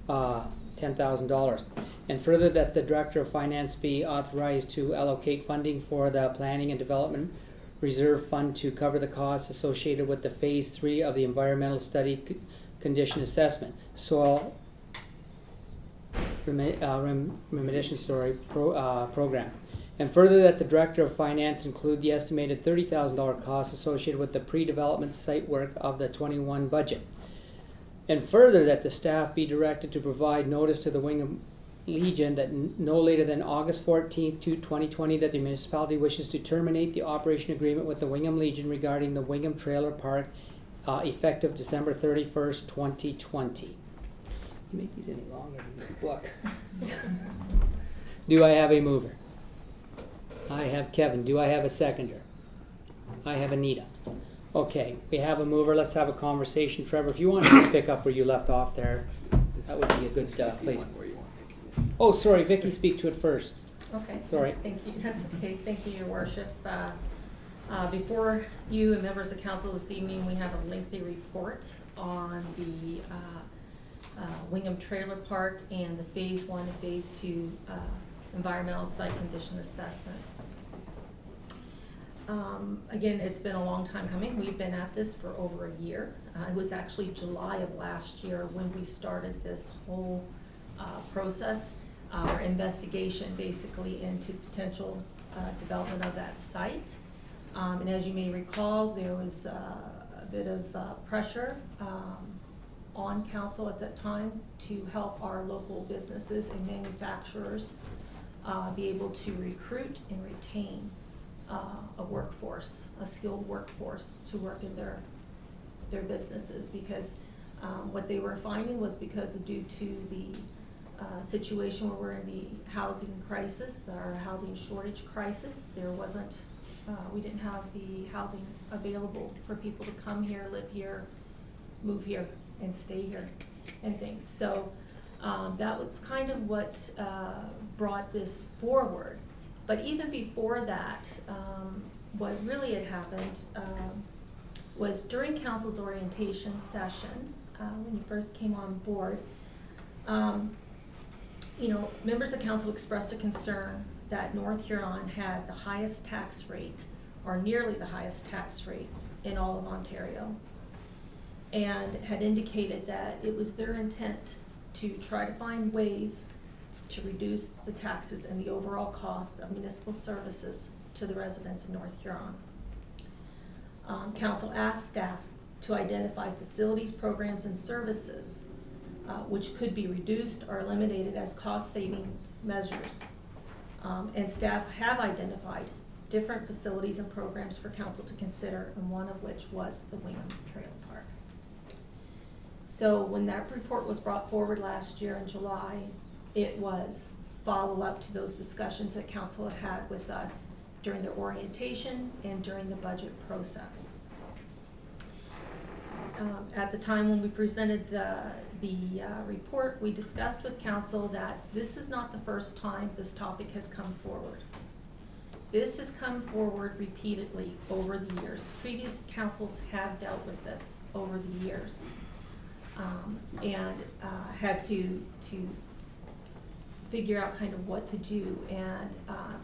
$10,000. And further, that the Director of Finance be authorized to allocate funding for the Planning and Development Reserve Fund to cover the costs associated with the Phase 3 of the Environmental Study Condition Assessment Soil Remediation Program. And further, that the Director of Finance include the estimated $30,000 costs associated with the pre-development site work of the 21 budget. And further, that the staff be directed to provide notice to the Wingham Legion that no later than August 14th, 2020, that the municipality wishes to terminate the operation agreement with the Wingham Legion regarding the Wingham Trailer Park effective December 31st, 2020. You make these any longer than the book. Do I have a mover? I have Kevin. Do I have a seconder? I have Anita. Okay, we have a mover. Let's have a conversation. Trevor, if you want to just pick up where you left off there, that would be a good place. Oh, sorry, Vicky, speak to it first. Okay. Sorry. Thank you. That's okay. Thank you, Your Worship. Before you and members of council this evening, we have a lengthy report on the Wingham Trailer Park and the Phase 1 and Phase 2 environmental site condition assessments. Again, it's been a long time coming. We've been at this for over a year. It was actually July of last year when we started this whole process, our investigation basically into potential development of that site. And as you may recall, there was a bit of pressure on council at that time to help our local businesses and manufacturers be able to recruit and retain a workforce, a skilled workforce to work in their businesses, because what they were finding was because due to the situation where we're in the housing crisis, our housing shortage crisis, there wasn't, we didn't have the housing available for people to come here, live here, move here, and stay here and things. So that was kind of what brought this forward. But even before that, what really had happened was during council's orientation session, when you first came on board, members of council expressed a concern that North Huron had the highest tax rate, or nearly the highest tax rate in all of Ontario, and had indicated that it was their intent to try to find ways to reduce the taxes and the overall cost of municipal services to the residents of North Huron. Council asked staff to identify facilities, programs, and services which could be reduced or eliminated as cost-saving measures. And staff have identified different facilities and programs for council to consider, and one of which was the Wingham Trailer Park. So when that report was brought forward last year in July, it was follow-up to those discussions that council had with us during their orientation and during the budget process. At the time when we presented the report, we discussed with council that this is not the first time this topic has come forward. This has come forward repeatedly over the years. Previous councils have dealt with this over the years, and had to figure out kind of what to do, and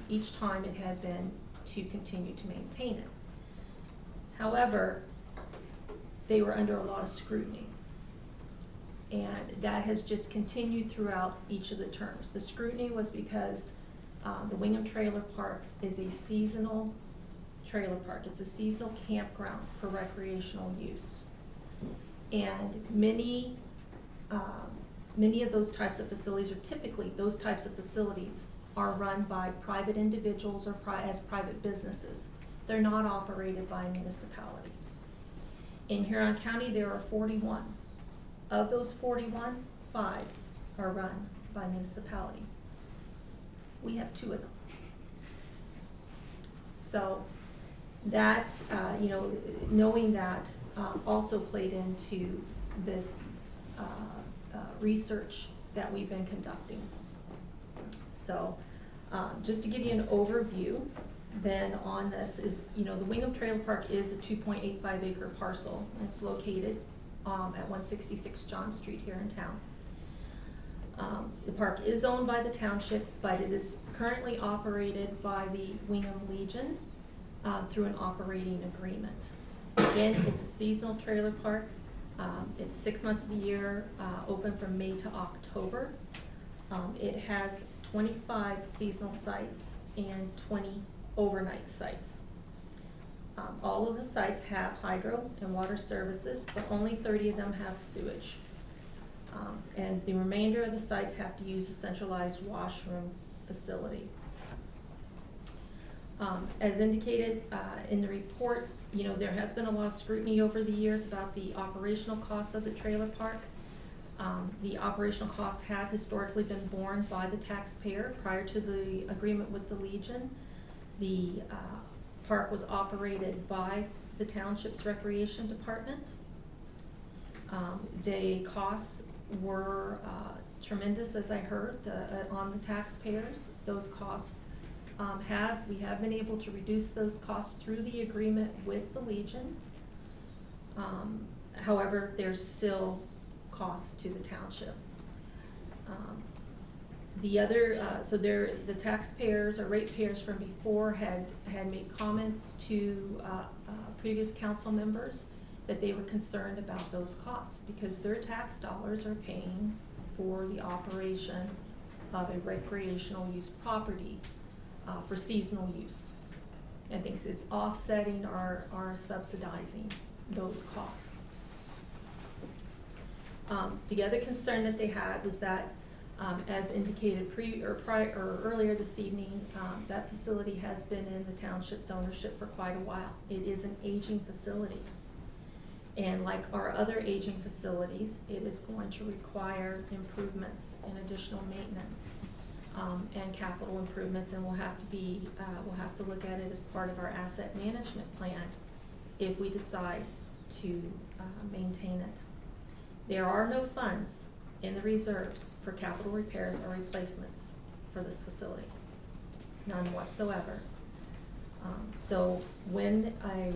each time it had been to continue to maintain it. However, they were under a lot of scrutiny, and that has just continued throughout each of the terms. The scrutiny was because the Wingham Trailer Park is a seasonal trailer park. It's a seasonal campground for recreational use, and many of those types of facilities, or typically those types of facilities, are run by private individuals or as private businesses. They're not operated by a municipality. In Huron County, there are 41. Of those 41, 5 are run by municipality. We have 2 of them. So that, knowing that also played into this research that we've been conducting. So just to give you an overview then on this is, the Wingham Trailer Park is a 2.85 acre parcel. It's located at 166 John Street here in town. The park is owned by the township, but it is currently operated by the Wingham Legion through an operating agreement. Again, it's a seasonal trailer park. It's 6 months of the year, open from May to October. It has 25 seasonal sites and 20 overnight sites. All of the sites have hydro and water services, but only 30 of them have sewage. And the remainder of the sites have to use a centralized washroom facility. As indicated in the report, there has been a lot of scrutiny over the years about the operational costs of the trailer park. The operational costs have historically been borne by the taxpayer prior to the agreement with the Legion. The park was operated by the township's recreation department. The costs were tremendous, as I heard, on the taxpayers. Those costs we have been able to reduce those costs through the agreement with the Legion. However, there's still costs to the township. The other, the taxpayers or ratepayers from before had made comments to previous council members that they were concerned about those costs because their tax dollars are paying for the operation of a recreational use property for seasonal use. And things, it's offsetting or subsidizing those costs. The other concern that they had was that, as indicated earlier this evening, that facility has been in the township's ownership for quite a while. It is an aging facility. And like our other aging facilities, it is going to require improvements and additional maintenance, and capital improvements, and we'll have to look at it as part of our asset management plan if we decide to maintain it. There are no funds in the reserves for capital repairs or replacements for this facility, none whatsoever. So when a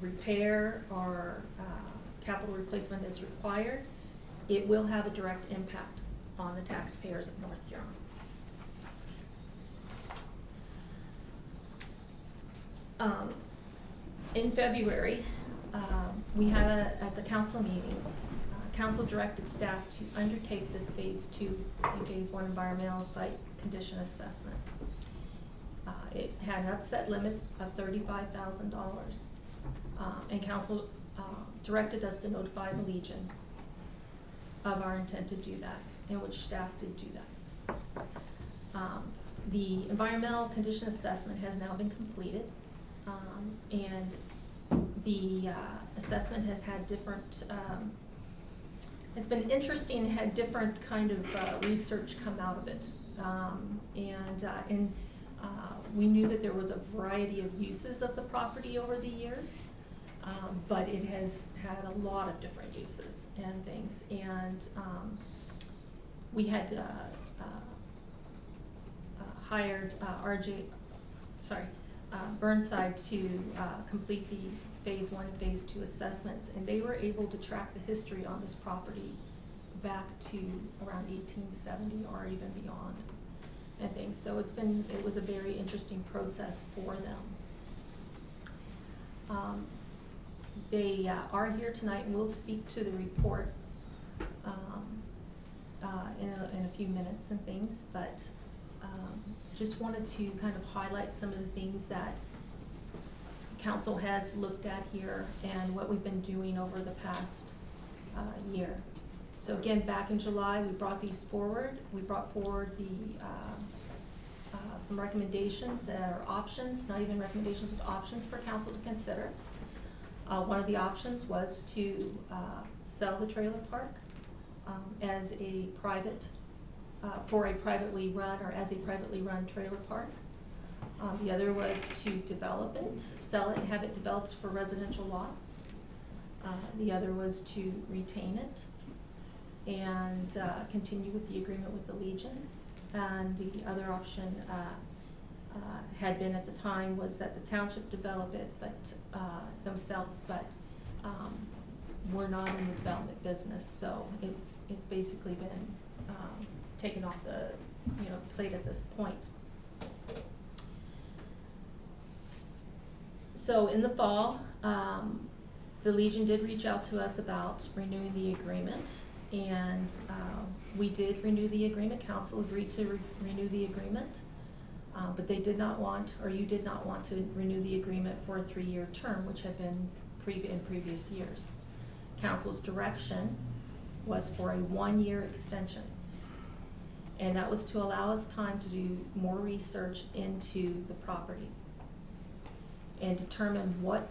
repair or capital replacement is required, it will have a direct impact on the taxpayers of North Huron. In February, we had at the council meeting, council directed staff to undertake this phase 2 and phase 1 environmental site condition assessment. It had an upset limit of $35,000, and council directed us to notify the Legion of our intent to do that, in which staff did do that. The environmental condition assessment has now been completed, and the assessment has had different, it's been interesting, had different kind of research come out of it. We knew that there was a variety of uses of the property over the years, but it has had a lot of different uses and things. And we had hired Burnside to complete the phase 1 and phase 2 assessments, and they were able to track the history on this property back to around 1870 or even beyond and things. So it was a very interesting process for them. They are here tonight and will speak to the report in a few minutes and things, but just wanted to kind of highlight some of the things that council has looked at here and what we've been doing over the past year. So again, back in July, we brought these forward. We brought forward some recommendations or options, not even recommendations, but options for council to consider. One of the options was to sell the trailer park as a private, for a privately run or as a privately run trailer park. The other was to develop it, sell it and have it developed for residential lots. The other was to retain it and continue with the agreement with the Legion. And the other option had been at the time was that the township develop it themselves, but we're not in the development business, so it's basically been taken off the plate at this point. So in the fall, the Legion did reach out to us about renewing the agreement, and we did renew the agreement. Council agreed to renew the agreement, but they did not want, or you did not want to renew the agreement for a 3-year term, which had been in previous years. Council's direction was for a 1-year extension, and that was to allow us time to do more research into the property and determine what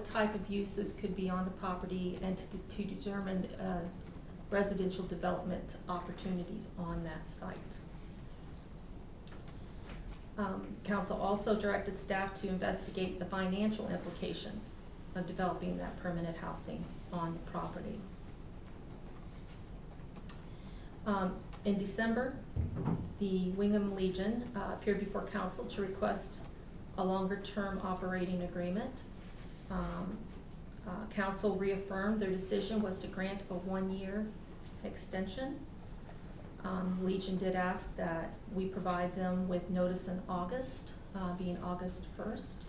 type of uses could be on the property, and to determine residential development opportunities on that site. Council also directed staff to investigate the financial implications of developing that permanent housing on the property. In December, the Wingham Legion appeared before council to request a longer-term operating agreement. Council reaffirmed their decision was to grant a 1-year extension. Legion did ask that we provide them with notice in August, being August 1st,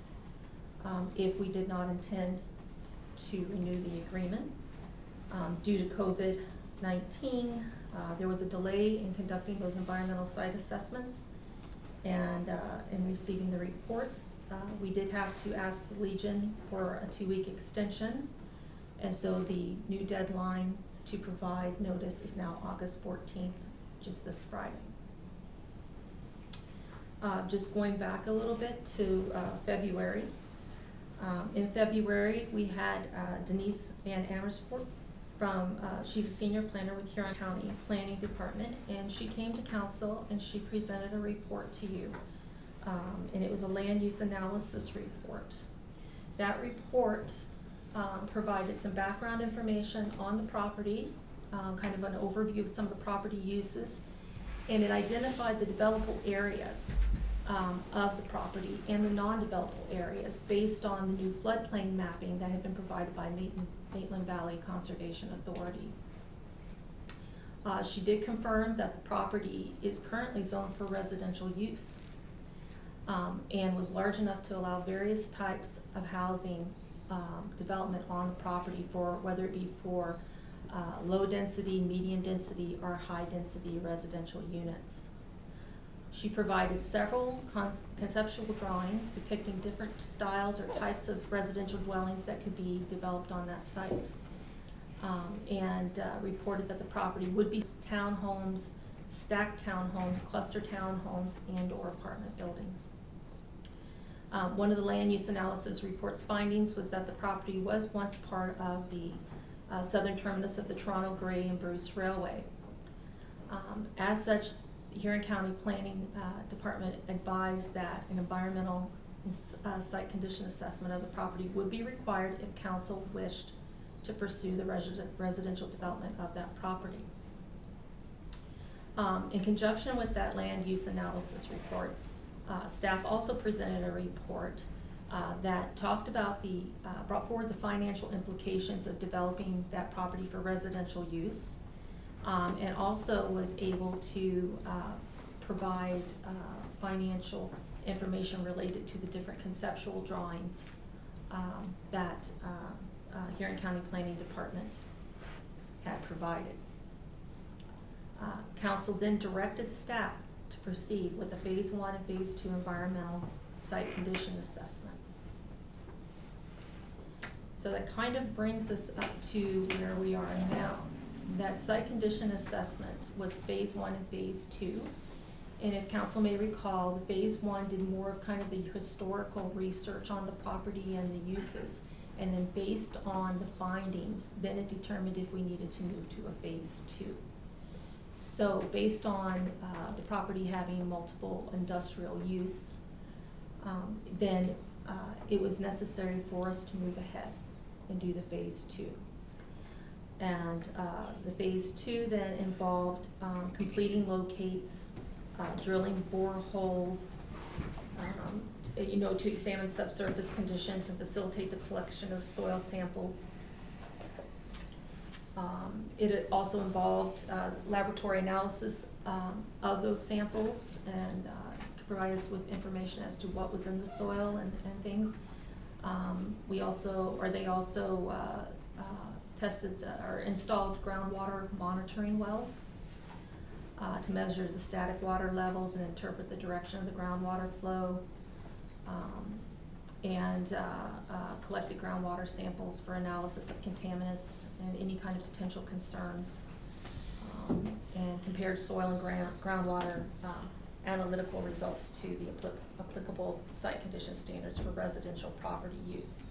if we did not intend to renew the agreement. Due to COVID-19, there was a delay in conducting those environmental site assessments and in receiving the reports. We did have to ask the Legion for a 2-week extension, and so the new deadline to provide notice is now August 14th, just this Friday. Just going back a little bit to February. In February, we had Denise Van Amersfoort from, she's a senior planner with Huron County Planning Department, and she came to council and she presented a report to you. And it was a land use analysis report. That report provided some background information on the property, kind of an overview of some of the property uses, and it identified the developable areas of the property and the non-developable areas based on the new floodplain mapping that had been provided by Maitland Valley Conservation Authority. She did confirm that the property is currently zoned for residential use and was large enough to allow various types of housing development on the property, for whether it be for low density, medium density, or high density residential units. She provided several conceptual drawings depicting different styles or types of residential dwellings that could be developed on that site, and reported that the property would be townhomes, stacked townhomes, cluster townhomes, and/or apartment buildings. One of the land use analysis report's findings was that the property was once part of the southern terminus of the Toronto Grey and Bruce Railway. As such, the Huron County Planning Department advised that an environmental site condition assessment of the property would be required if council wished to pursue the residential development of that property. In conjunction with that land use analysis report, staff also presented a report that talked about brought forward the financial implications of developing that property for residential use, and also was able to provide financial information related to the different conceptual drawings that Huron County Planning Department had provided. Council then directed staff to proceed with the Phase 1 and Phase 2 environmental site condition assessment. So that kind of brings us up to where we are now. That site condition assessment was Phase 1 and Phase 2. And if council may recall, the Phase 1 did more of kind of the historical research on the property and the uses. And then based on the findings, then it determined if we needed to move to a Phase 2. So based on the property having multiple industrial use, then it was necessary for us to move ahead and do the Phase 2. And the Phase 2 then involved completing locates, drilling boreholes, to examine subsurface conditions and facilitate the collection of soil samples. It also involved laboratory analysis of those samples and provide us with information as to what was in the soil and things. They also tested or installed groundwater monitoring wells to measure the static water levels and interpret the direction of the groundwater flow, and collected groundwater samples for analysis of contaminants and any kind of potential concerns, and compared soil and groundwater analytical results to the applicable site condition standards for residential property use.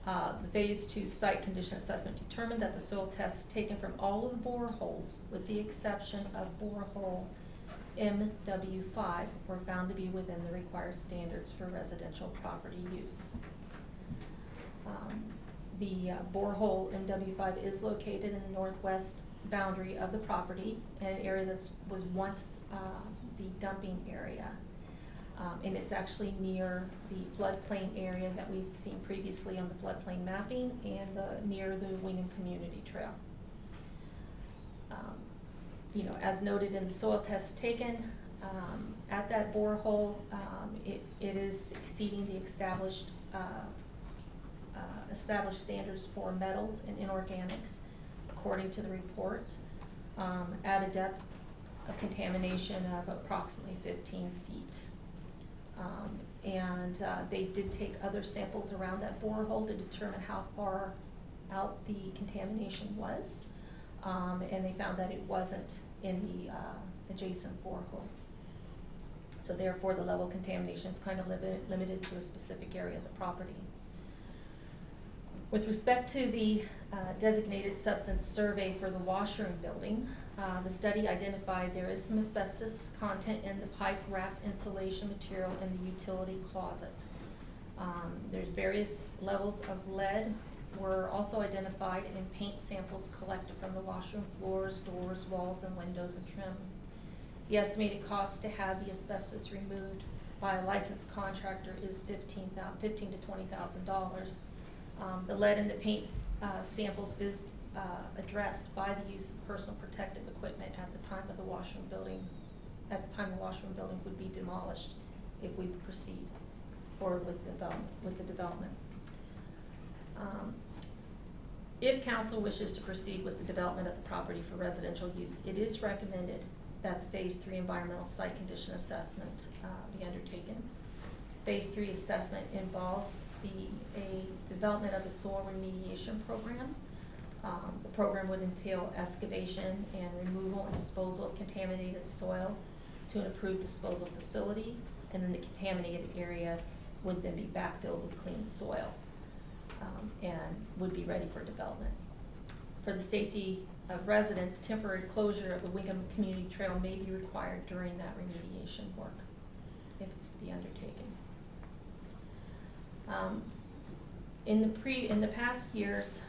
The Phase 2 site condition assessment determined that the soil tests taken from all of the boreholes, with the exception of borehole MW5, were found to be within the required standards for residential property use. The borehole MW5 is located in the northwest boundary of the property, in an area that was once the dumping area. And it's actually near the floodplain area that we've seen previously on the floodplain mapping, and near the Wingham Community Trail. as noted in the soil test taken, at that borehole, it is exceeding the established standards for metals and inorganics, according to the report, at a depth of contamination of approximately 15 feet. They did take other samples around that borehole to determine how far out the contamination was, and they found that it wasn't in the adjacent boreholes. So therefore, the level of contamination is kind of limited to a specific area of the property. With respect to the designated substance survey for the washroom building, the study identified there is some asbestos content in the pipe wrap insulation material in the utility closet. There's various levels of lead were also identified in paint samples collected from the washroom floors, doors, walls, and windows and trim. The estimated cost to have the asbestos removed by a licensed contractor is $15,000 to $20,000. The lead in the paint samples is addressed by the use of personal protective equipment at the time of the washroom building. At the time the washroom building would be demolished if we proceed forward with the development. If council wishes to proceed with the development of the property for residential use, it is recommended that the Phase 3 environmental site condition assessment be undertaken. Phase 3 assessment involves a development of a soil remediation program. The program would entail excavation and removal and disposal of contaminated soil to an approved disposal facility, and then the contaminated area would then be backfilled with clean soil and would be ready for development. For the safety of residents, temporary closure of the Wingham Community Trail may be required during that remediation work, if it's to be undertaken. In the past years,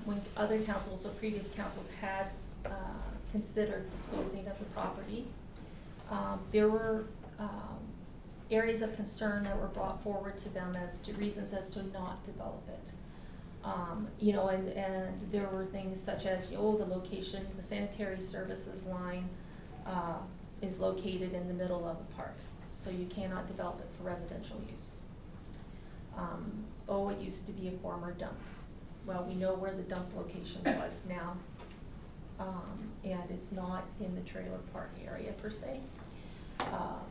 when other councils or previous councils had considered disposing of the property, there were areas of concern that were brought forward to them as to reasons as to not develop it. And there were things such as, the location, the sanitary services line is located in the middle of the park, so you cannot develop it for residential use. It used to be a former dump. Well, we know where the dump location was now, and it's not in the trailer park area per se.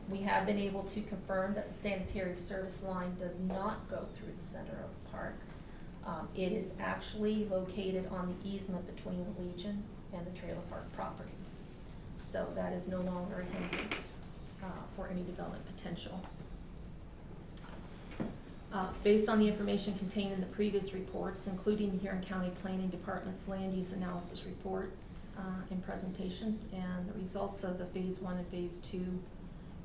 We have been able to confirm that the sanitary service line does not go through the center of the park. It is actually located on the easement between the Legion and the trailer park property. So that is no longer a hindrance for any development potential. Based on the information contained in the previous reports, including the Huron County Planning Department's Land Use Analysis Report and presentation, and the results of the Phase 1 and Phase 2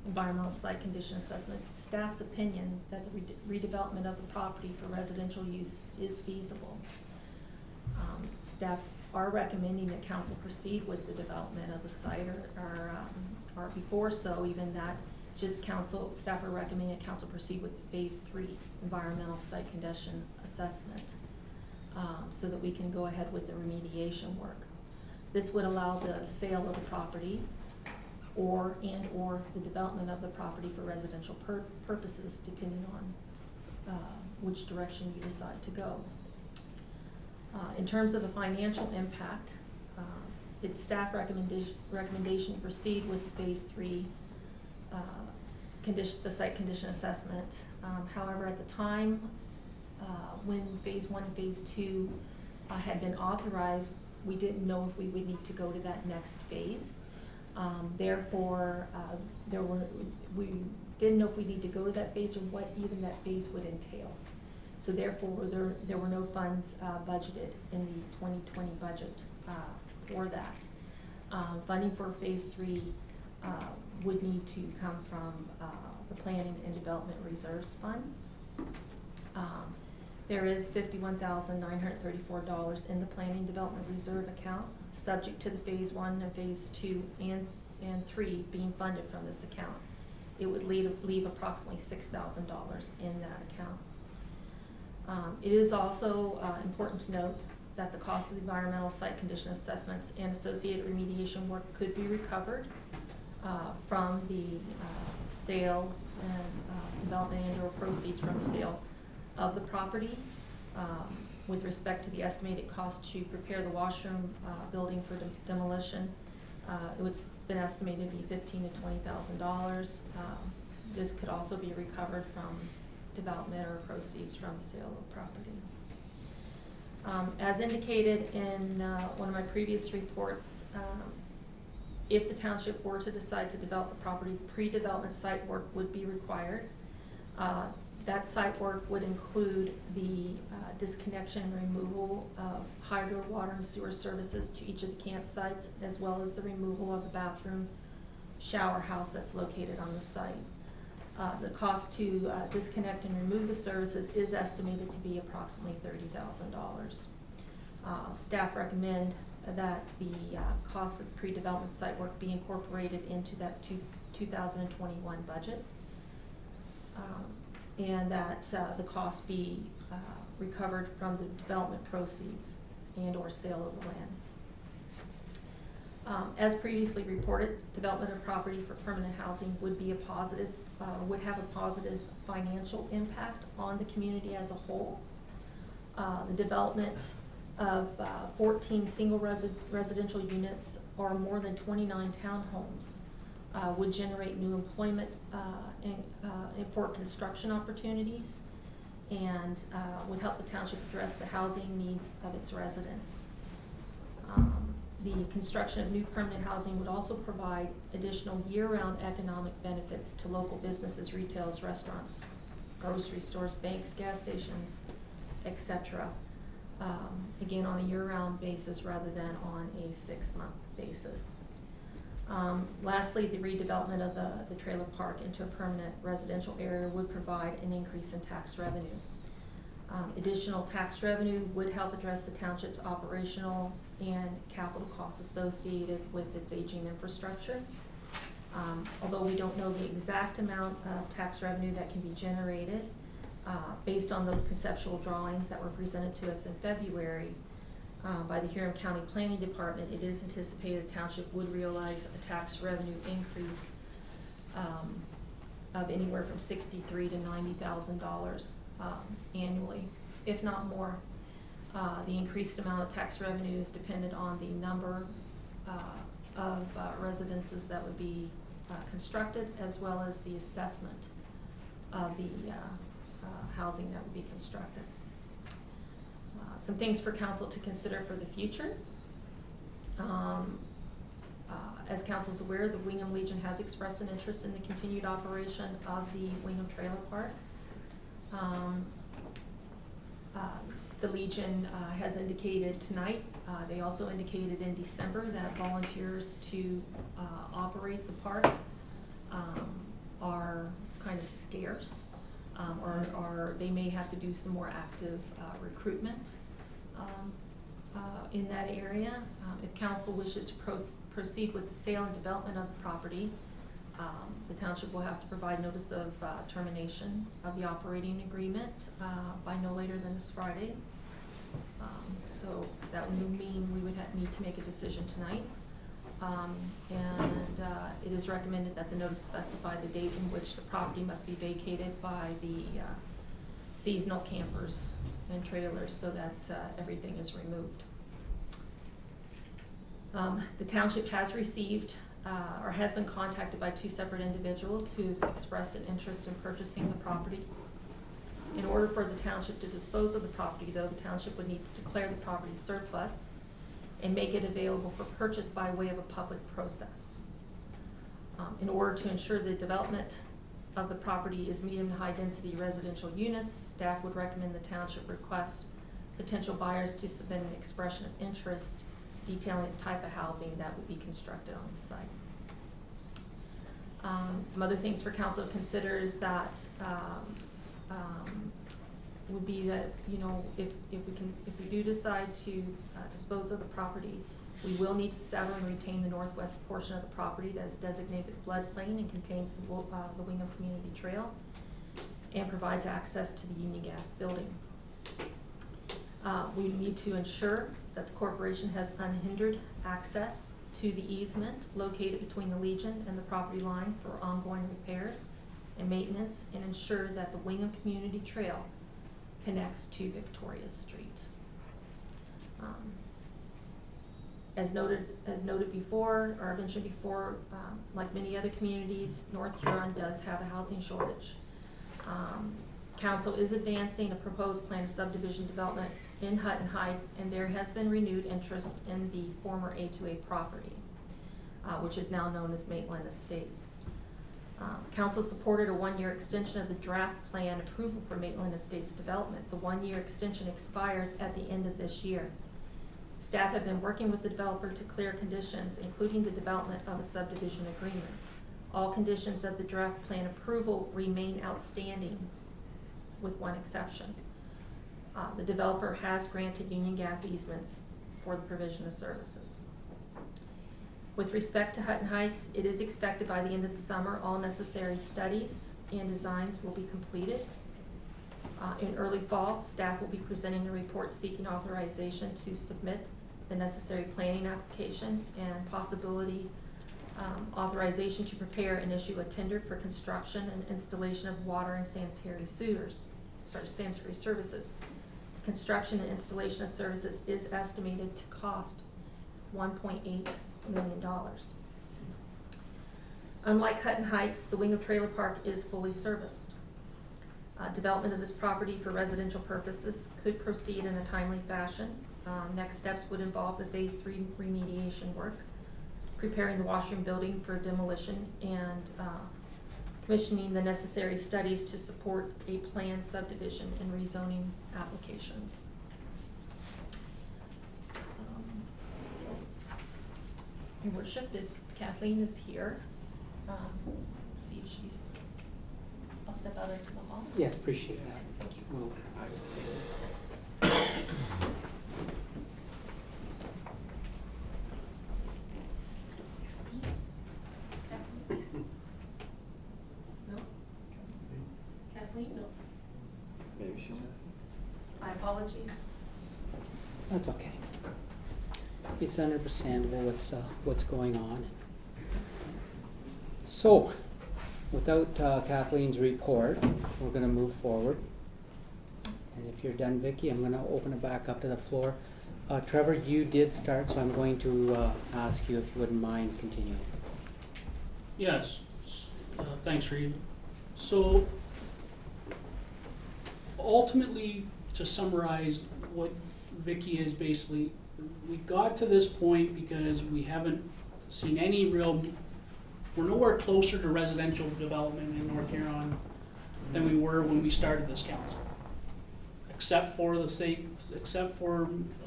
environmental site condition assessment, staff's opinion that the redevelopment of the property for residential use is feasible. Staff are recommending that council proceed with the development of the site, or before so, even that staff are recommending that council proceed with the Phase 3 environmental site condition assessment, so that we can go ahead with the remediation work. This would allow the sale of the property or the development of the property for residential purposes, depending on which direction you decide to go. In terms of the financial impact, it's staff recommendation to proceed with the Phase 3 the site condition assessment. However, at the time when Phase 1 and Phase 2 had been authorized, we didn't know if we would need to go to that next phase. Therefore, we didn't know if we need to go to that phase or what even that phase would entail. So therefore, there were no funds budgeted in the 2020 budget for that. Funding for Phase 3 would need to come from the Planning and Development Reserves Fund. There is $51,934 in the Planning Development Reserve account, subject to the Phase 1 and Phase 2 and 3 being funded from this account. It would leave approximately $6,000 in that account. It is also important to note that the cost of the environmental site condition assessments and associated remediation work could be recovered from the sale and development and/or proceeds from the sale of the property. With respect to the estimated cost to prepare the washroom building for demolition, it's been estimated to be $15,000 to $20,000. This could also be recovered from development or proceeds from the sale of property. As indicated in one of my previous reports, if the township were to decide to develop the property, pre-development site work would be required. That site work would include the disconnection and removal of hydro, water, and sewer services to each of the campsites, as well as the removal of the bathroom shower house that's located on the site. The cost to disconnect and remove the services is estimated to be approximately $30,000. Staff recommend that the cost of pre-development site work be incorporated into that 2021 budget, and that the cost be recovered from the development proceeds and or sale of the land. As previously reported, development of property for permanent housing would be a positive, would have a positive financial impact on the community as a whole. The development of 14 single residential units or more than 29 townhomes would generate new employment for construction opportunities, and would help the township address the housing needs of its residents. The construction of new permanent housing would also provide additional year-round economic benefits to local businesses, retailers, restaurants, grocery stores, banks, gas stations, etc. Again, on a year-round basis rather than on a 6-month basis. Lastly, the redevelopment of the trailer park into a permanent residential area would provide an increase in tax revenue. Additional tax revenue would help address the township's operational and capital costs associated with its aging infrastructure. Although we don't know the exact amount of tax revenue that can be generated, based on those conceptual drawings that were presented to us in February by the Huron County Planning Department, it is anticipated the township would realize a tax revenue increase of anywhere from $63,000 to $90,000 annually, if not more. The increased amount of tax revenue is dependent on the number of residences that would be constructed, as well as the assessment of the housing that would be constructed. Some things for council to consider for the future. As council is aware, the Wingham Legion has expressed an interest in the continued operation of the Wingham Trailer Park. The Legion has indicated tonight, they also indicated in December that volunteers to operate the park are kind of scarce, or they may have to do some more active recruitment in that area. If council wishes to proceed with the sale and development of the property, the township will have to provide notice of termination of the operating agreement by no later than this Friday. So that would mean we would need to make a decision tonight. It is recommended that the notice specify the date in which the property must be vacated by the seasonal campers and trailers, so that everything is removed. The township has received or has been contacted by 2 separate individuals who have expressed an interest in purchasing the property. In order for the township to dispose of the property, though, the township would need to declare the property surplus and make it available for purchase by way of a public process. In order to ensure the development of the property is medium to high density residential units, staff would recommend the township request potential buyers to submit an expression of interest detailing the type of housing that would be constructed on the site. Some other things for council to consider is that would be that, you know, if we do decide to dispose of the property, we will need to settle and retain the northwest portion of the property that is designated floodplain and contains the Wingham Community Trail and provides access to the Union Gas building. We need to ensure that the corporation has unhindered access to the easement located between the Legion and the property line for ongoing repairs and maintenance, and ensure that the Wingham Community Trail connects to Victoria Street. As noted before, or mentioned before, like many other communities, North Huron does have a housing shortage. Council is advancing a proposed plan of subdivision development in Hutton Heights, and there has been renewed interest in the former A2A property, which is now known as Maitland Estates. Council supported a one-year extension of the draft plan approval for Maitland Estates development. The one-year extension expires at the end of this year. Staff have been working with the developer to clear conditions, including the development of a subdivision agreement. All conditions of the draft plan approval remain outstanding, with one exception. The developer has granted Union Gas easements for the provision of services. With respect to Hutton Heights, it is expected by the end of the summer all necessary studies and designs will be completed. In early fall, staff will be presenting a report seeking authorization to submit the necessary planning application and possibility authorization to prepare and issue a tender for construction and installation of water and sanitary services. Construction and installation of services is estimated to cost $1.8 million. Unlike Hutton Heights, the Wingham Trailer Park is fully serviced. Development of this property for residential purposes could proceed in a timely fashion. Next steps would involve the Phase 3 remediation work, preparing the washroom building for demolition, and commissioning the necessary studies to support a planned subdivision and rezoning application. Your Worship, if Kathleen is here, see if she's, I'll step out into the hall. Yeah, appreciate that. Thank you. Well, No? Kathleen, no. Maybe she's. My apologies. That's okay. It's understandable with what's going on. So, without Kathleen's report, we're going to move forward. And if you're done, Vicki, I'm going to open it back up to the floor. Trevor, you did start, so I'm going to ask you if you wouldn't mind continuing. Yes, thanks, Reeve. So, ultimately, to summarize what Vicki is basically, we got to this point because we haven't seen any real, we're nowhere closer to residential development in North Huron than we were when we started this council. Except for a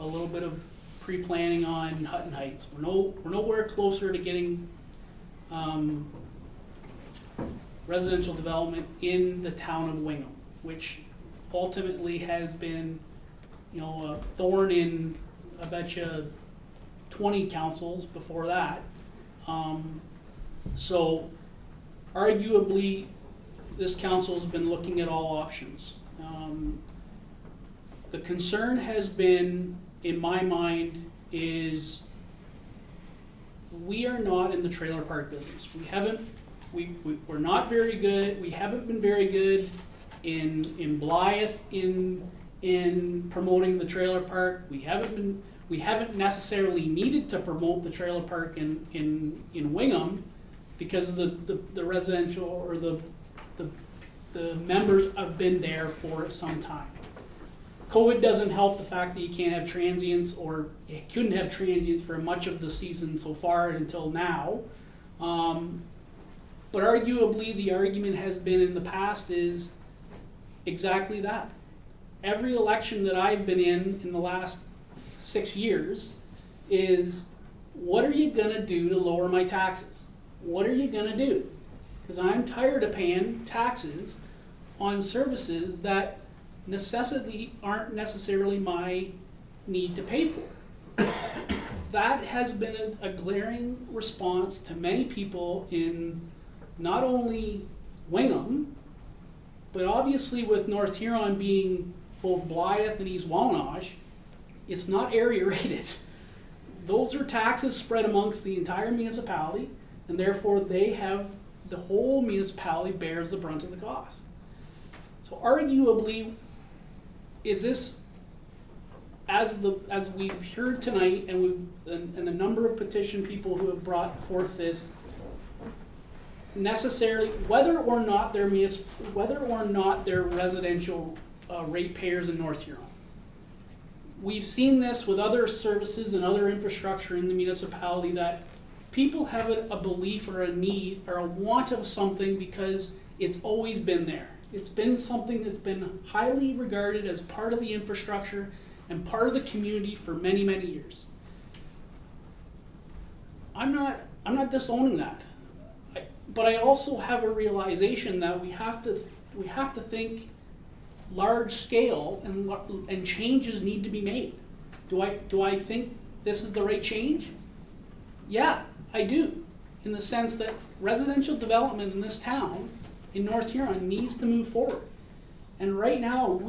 little bit of pre-planning on Hutton Heights. We're nowhere closer to getting residential development in the town of Wingham, which ultimately has been, a thorn in, I bet you, 20 councils before that. So arguably, this council has been looking at all options. The concern has been, in my mind, is we are not in the trailer park business. We're not very good. We haven't been very good in Blythe in promoting the trailer park. We haven't necessarily needed to promote the trailer park in Wingham because of the residential or the members have been there for some time. COVID doesn't help the fact that you can't have transients, or you couldn't have transients for much of the season so far until now. But arguably the argument has been in the past is exactly that. Every election that I've been in the last 6 years is, what are you gonna do to lower my taxes? What are you gonna do? Because I'm tired of paying taxes on services that aren't necessarily my need to pay for. That has been a glaring response to many people in not only Wingham, but obviously with North Huron being both Blythe and East Wawanosh, it's not area rated. Those are taxes spread amongst the entire municipality, and therefore the whole municipality bears the brunt of the cost. So arguably, is this, as we've heard tonight, and the number of petition people who have brought forth this, necessarily, whether or not they're residential ratepayers in North Huron. We've seen this with other services and other infrastructure in the municipality, that people have a belief or a need or a want of something because it's always been there. It's been something that's been highly regarded as part of the infrastructure and part of the community for many, many years. I'm not disowning that. But I also have a realization that we have to think large scale, and changes need to be made. Do I think this is the right change? Yeah, I do. In the sense that residential development in this town, in North Huron, needs to move forward. And right now,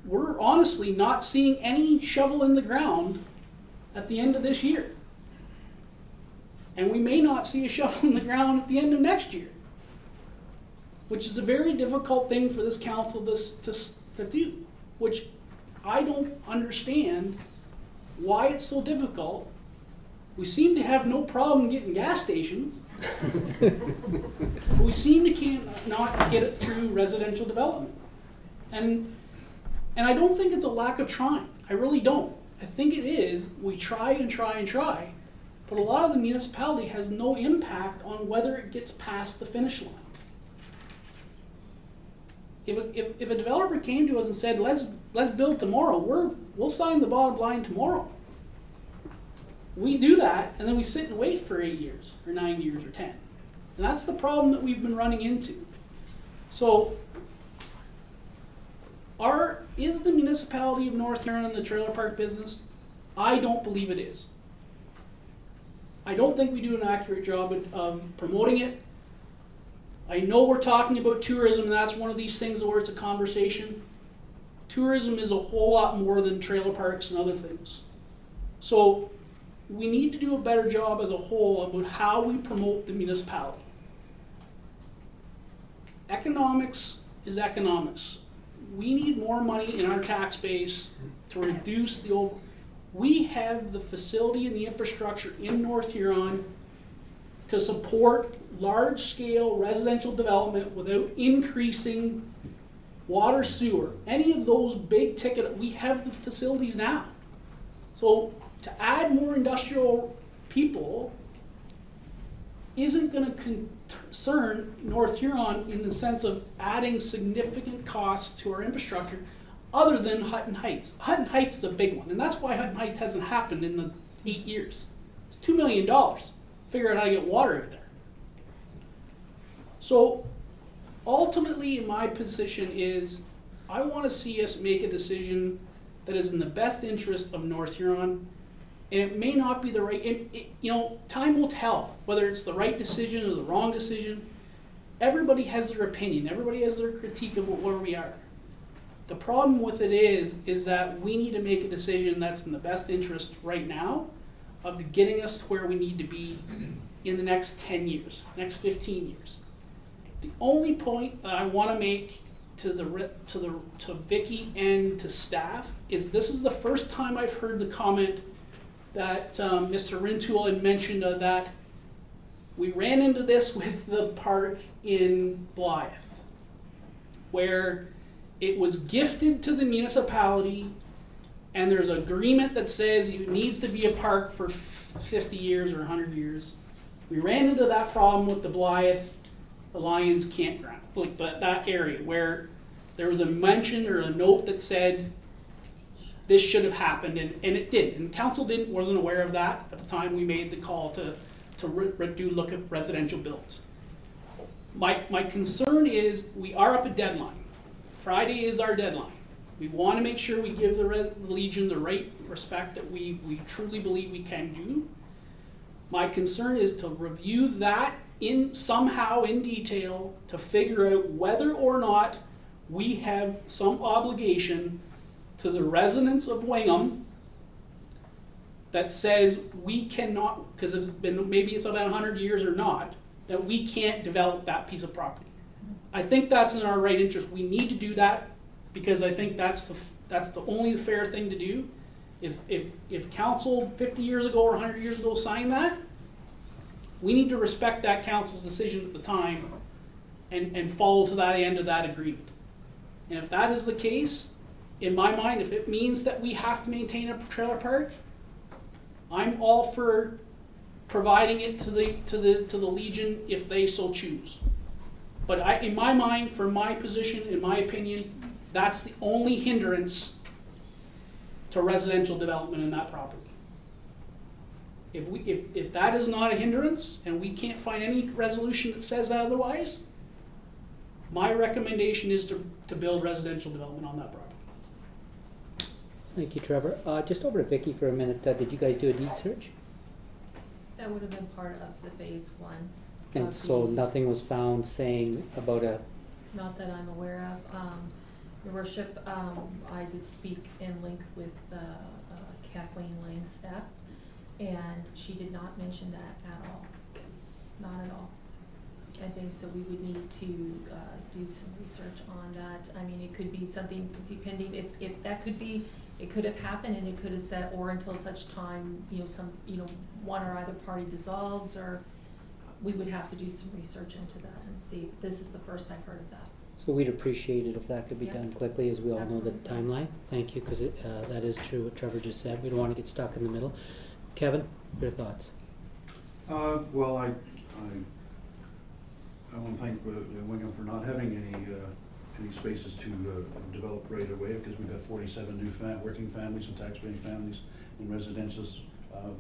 we're honestly not seeing any shovel in the ground at the end of this year. And we may not see a shovel in the ground at the end of next year, which is a very difficult thing for this council to do, which I don't understand why it's so difficult. We seem to have no problem getting gas stations, but we seem to not get it through residential development. And I don't think it's a lack of trying. I really don't. I think it is, we try and try and try, but a lot of the municipality has no impact on whether it gets past the finish line. If a developer came to us and said, let's build tomorrow, we'll sign the bottom line tomorrow. We do that, and then we sit and wait for 8 years, or 9 years, or 10. And that's the problem that we've been running into. So, is the municipality of North Huron in the trailer park business? I don't believe it is. I don't think we do an accurate job of promoting it. I know we're talking about tourism, and that's one of these things where it's a conversation. Tourism is a whole lot more than trailer parks and other things. So we need to do a better job as a whole about how we promote the municipality. Economics is economics. We need more money in our tax base to reduce the over. We have the facility and the infrastructure in North Huron to support large-scale residential development without increasing water, sewer, any of those big ticket. We have the facilities now. So to add more industrial people isn't going to concern North Huron in the sense of adding significant costs to our infrastructure, other than Hutton Heights. Hutton Heights is a big one, and that's why Hutton Heights hasn't happened in the 8 years. It's $2 million. Figure out how to get water out there. So ultimately, my position is I want to see us make a decision that is in the best interest of North Huron, and it may not be the right, time will tell whether it's the right decision or the wrong decision. Everybody has their opinion. Everybody has their critique of where we are. The problem with it is that we need to make a decision that's in the best interest right now of getting us to where we need to be in the next 10 years, next 15 years. The only point that I want to make to Vicky and to staff is this is the first time I've heard the comment that Mr. Rintoul had mentioned that we ran into this with the park in Blythe, where it was gifted to the municipality, and there's an agreement that says it needs to be a park for 50 years or 100 years. We ran into that problem with the Blythe, the Lions campground, like that area where there was a mention or a note that said this should have happened, and it didn't. And council wasn't aware of that at the time we made the call to look at residential builds. My concern is we are up a deadline. Friday is our deadline. We want to make sure we give the Legion the right respect that we truly believe we can do. My concern is to review that somehow in detail to figure out whether or not we have some obligation to the residents of Wingham that says we cannot, because it's been, maybe it's about 100 years or not, that we can't develop that piece of property. I think that's in our right interest. We need to do that because I think that's the only fair thing to do. If council 50 years ago or 100 years ago signed that, we need to respect that council's decision at the time and follow to that end of that agreement. And if that is the case, in my mind, if it means that we have to maintain a trailer park, I'm all for providing it to the Legion if they so choose. But in my mind, for my position, in my opinion, that's the only hindrance to residential development in that property. If that is not a hindrance and we can't find any resolution that says otherwise, my recommendation is to build residential development on that property. Thank you, Trevor. Just over to Vicky for a minute. Did you guys do a deed search? That would have been part of the phase one. And of so the- nothing was found saying about a, Not that I'm aware of. Your worship, I did speak in length with Kathleen Lang's staff, and she did not mention that at all. Not at all. I think so we would need to do some research on that. I mean, it could be something depending, if that could be, it could have happened and it could have said, or until such time, one or either party dissolves, or we would have to do some research into that and see. This is the first I've heard of that. so we'd appreciate it if that could be Yeah. done quickly, as we all know the Absolutely. timeline. Thank you, because that is true what Trevor just said. We don't want to get stuck in the middle. Kevin, your thoughts? Well, I want to thank Wingham for not having any spaces to develop right away, because we've got 47 new working families and tax-paying families in residentials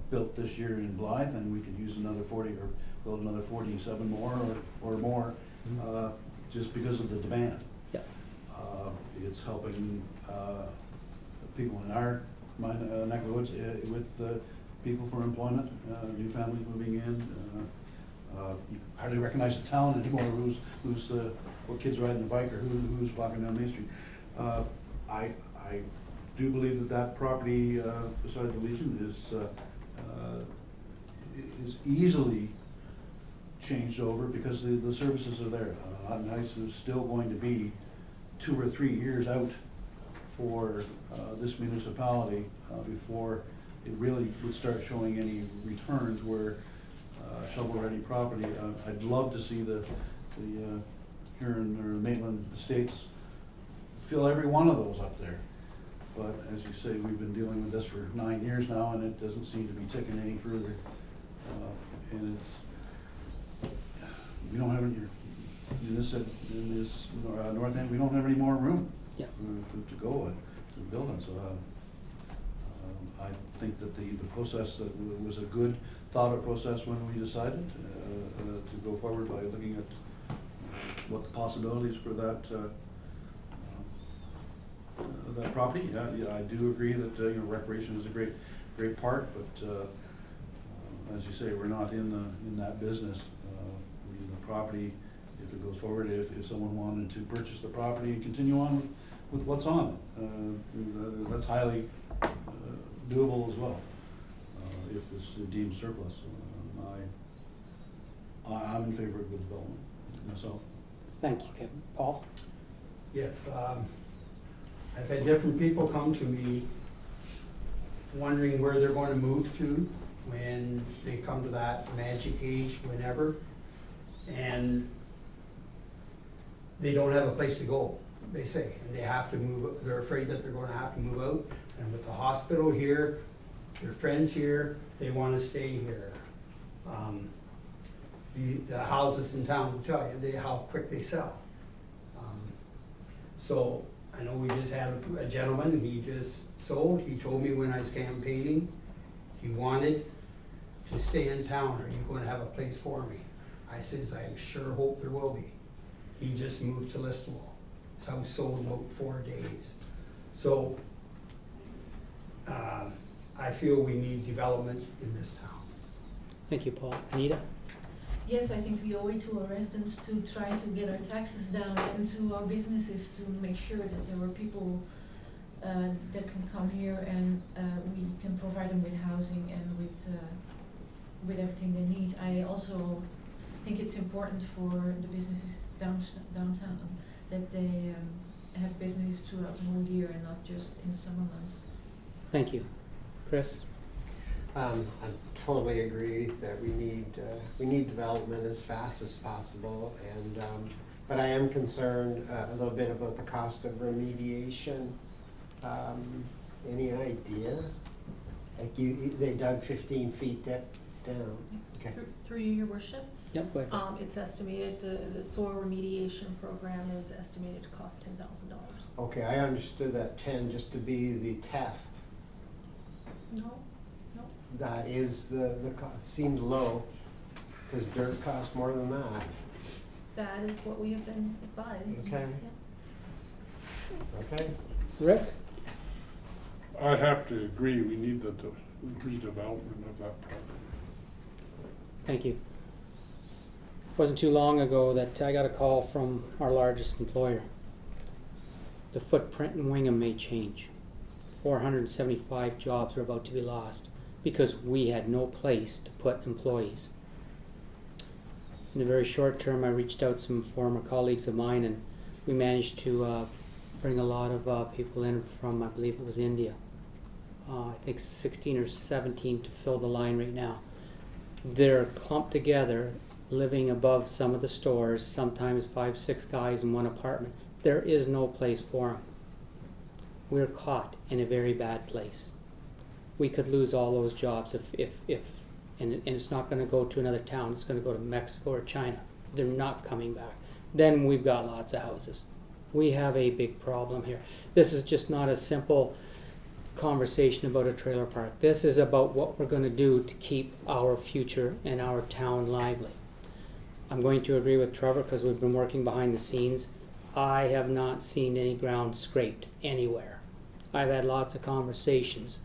built this year in Blythe, and we could use another 40 or build another 47 more or more just because of the demand. Yeah. It's helping people in our neck of the woods with people for employment, new families moving in. You hardly recognize the town anymore, what kid's riding a bike or who's walking down Main Street. I do believe that property beside the Legion is easily changed over because the services are there. Nice is still going to be 2 or 3 years out for this municipality before it really would start showing any returns where shovel-ready property. I'd love to see the Huron or Maitland Estates fill every one of those up there. But as you say, we've been dealing with this for 9 years now, and it doesn't seem to be ticking any further. And we don't have any, in this north end, we don't have any more room Yeah. to go to build on. So I think that the process that was a good thought-out process when we decided to go forward by looking at what the possibilities for that property. Yeah, I do agree that recreation is a great part, but as you say, we're not in that business. The property, if it goes forward, if someone wanted to purchase the property and continue on with what's on it, that's highly doable as well. If this is deemed surplus, I'm in favor of the development myself. Thank you, Kevin. Paul? Yes, I've had different people come to me wondering where they're going to move to when they come to that magic age, whenever, and they don't have a place to go, they say, and they have to move, they're afraid that they're going to have to move out, and with the hospital here, their friends here, they want to stay here. The houses in town will tell you how quick they sell. So I know we just had a gentleman, he just sold, he told me when I was campaigning, he wanted to stay in town, are you going to have a place for me? I says, I sure hope there will be. He just moved to Listowel. His house sold in about 4 days. So I feel we need development in this town. Thank you, Paul. Anita? yes, I think we owe it to our residents to try to get our taxes down and to our businesses to make sure that there are people that can come here and we can provide them with housing and with everything they need. I also think it's important for the businesses downtown that they have business throughout the whole year and not just in the summer months. Thank you. Chris? I totally agree that we need development as fast as possible, and but I am concerned a little bit about the cost of remediation. Any idea? Like they dug 15 feet down. Okay. Through you, your worship, Yep, go ahead. it's estimated, the soil remediation program is estimated to cost $10,000. Okay, I understood that 10 just to be the test. No, That is the cost. Seems low, because dirt costs more than that. that is what we have been advised. Okay. Yeah. Okay. Rick? I have to agree, we need the redevelopment of that property. Thank you. Wasn't too long ago that I got a call from our largest employer. The footprint in Wingham may change. 475 jobs are about to be lost because we had no place to put employees. In the very short term, I reached out to some former colleagues of mine, and we managed to bring a lot of people in from, I believe it was India. I think 16 or 17 to fill the line right now. They're clumped together, living above some of the stores, sometimes 5, 6 guys in one apartment. There is no place for them. We're caught in a very bad place. We could lose all those jobs and it's not going to go to another town. It's going to go to Mexico or China. They're not coming back. Then we've got lots of houses. We have a big problem here. This is just not a simple conversation about a trailer park. This is about what we're going to do to keep our future and our town lively. I'm going to agree with Trevor because we've been working behind the scenes. I have not seen any ground scraped anywhere. I've had lots of conversations.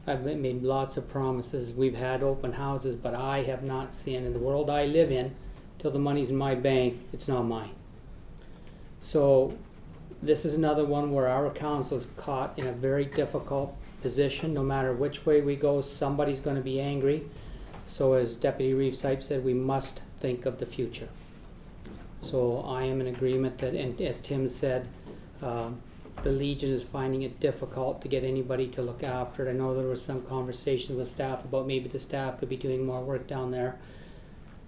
I've made lots of promises. We've had open houses, but I have not seen, in the world I live in, till the money's in my bank, it's not mine. So this is another one where our council is caught in a very difficult position. No matter which way we go, somebody's going to be angry. So as Deputy Reeve-Sype said, we must think of the future. So I am in agreement that, and as Tim said, the Legion is finding it difficult to get anybody to look after it. I know there was some conversation with staff about maybe the staff could be doing more work down there.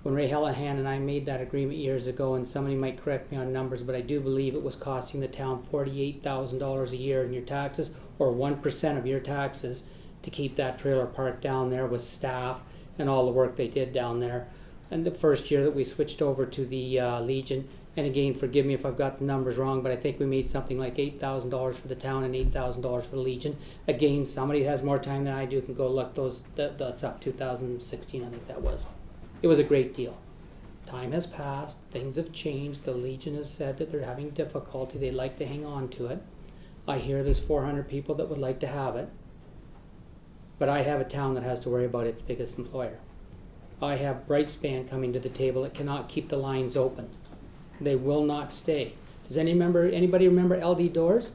When Ray Hellahan and I made that agreement years ago, and somebody might correct me on numbers, but I do believe it was costing the town $48,000 a year in your taxes, or 1% of your taxes, to keep that trailer park down there with staff and all the work they did down there. And the first year that we switched over to the Legion, and again, forgive me if I've got the numbers wrong, but I think we made something like $8,000 for the town and $8,000 for the Legion. Again, somebody who has more time than I do can go look those. That's up 2016, I think that was. It was a great deal. Time has passed, things have changed. The Legion has said that they're having difficulty. They'd like to hang on to it. I hear there's 400 people that would like to have it. But I have a town that has to worry about its biggest employer. I have Brightspan coming to the table that cannot keep the lines open. They will not stay. Does anybody remember LD Doors?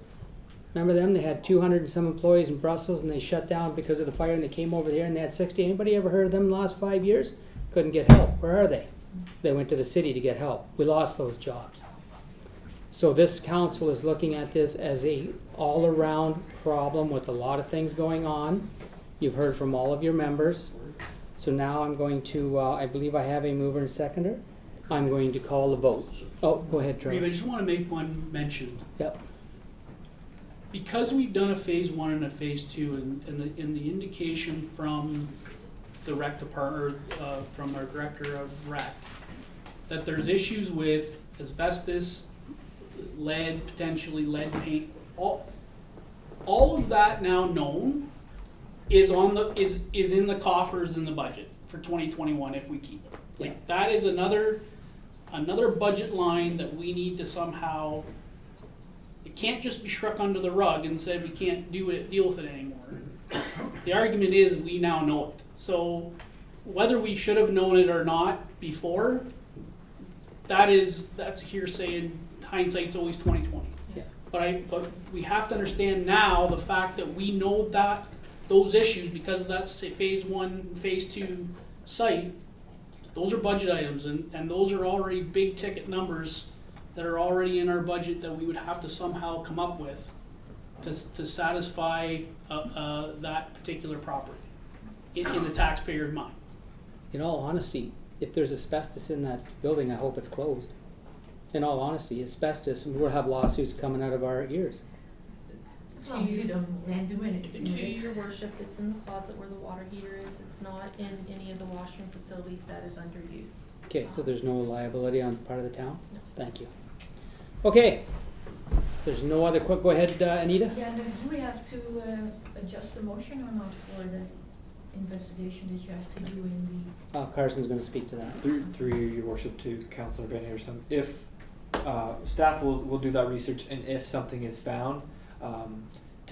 Remember them? They had 200 and some employees in Brussels, and they shut down because of the fire, and they came over here and they had 60. Anybody ever heard of them in the last 5 years? Couldn't get help. Where are they? They went to the city to get help. We lost those jobs. So this council is looking at this as a all-around problem with a lot of things going on. You've heard from all of your members. So now I'm going to, I believe I have a mover and seconder. I'm going to call the vote. Oh, go ahead, Trevor. Reeve, I just want to make one mention. Yep. Because we've done a phase 1 and a phase 2, and the indication from the rec department, from our director of rec, that there's issues with asbestos, lead, potentially lead paint, all of that now known is in the coffers in the budget for 2021 if we keep it. Like, that is another budget line that we need to somehow, it can't just be shrugged under the rug and said we can't deal with it anymore. The argument is we now know it. So whether we should have known it or not before, that's hearsay, and hindsight's always 20/20. Yeah. But we have to understand now the fact that we know that those issues, because of that phase 1, phase 2 site, those are budget items, and those are already big ticket numbers that are already in our budget that we would have to somehow come up with to satisfy that particular property in the taxpayer's mind. In all honesty, if there's asbestos in that building, I hope it's closed. In all honesty, asbestos, and we'll have lawsuits coming out of our ears. As long as you don't do anything To with it. your worship, it's in the closet where the water heater is. It's not in any of the washroom facilities that is under use. Okay, so there's no liability on part of the town? No. Thank you. Okay, there's no other go ahead, Anita? Yeah, and then do we have to adjust the motion or not for the investigation that you have to do in Carson's gonna speak to that. Through you, your worship, to Councillor Van Anderson, if staff will do that research, and if something is found,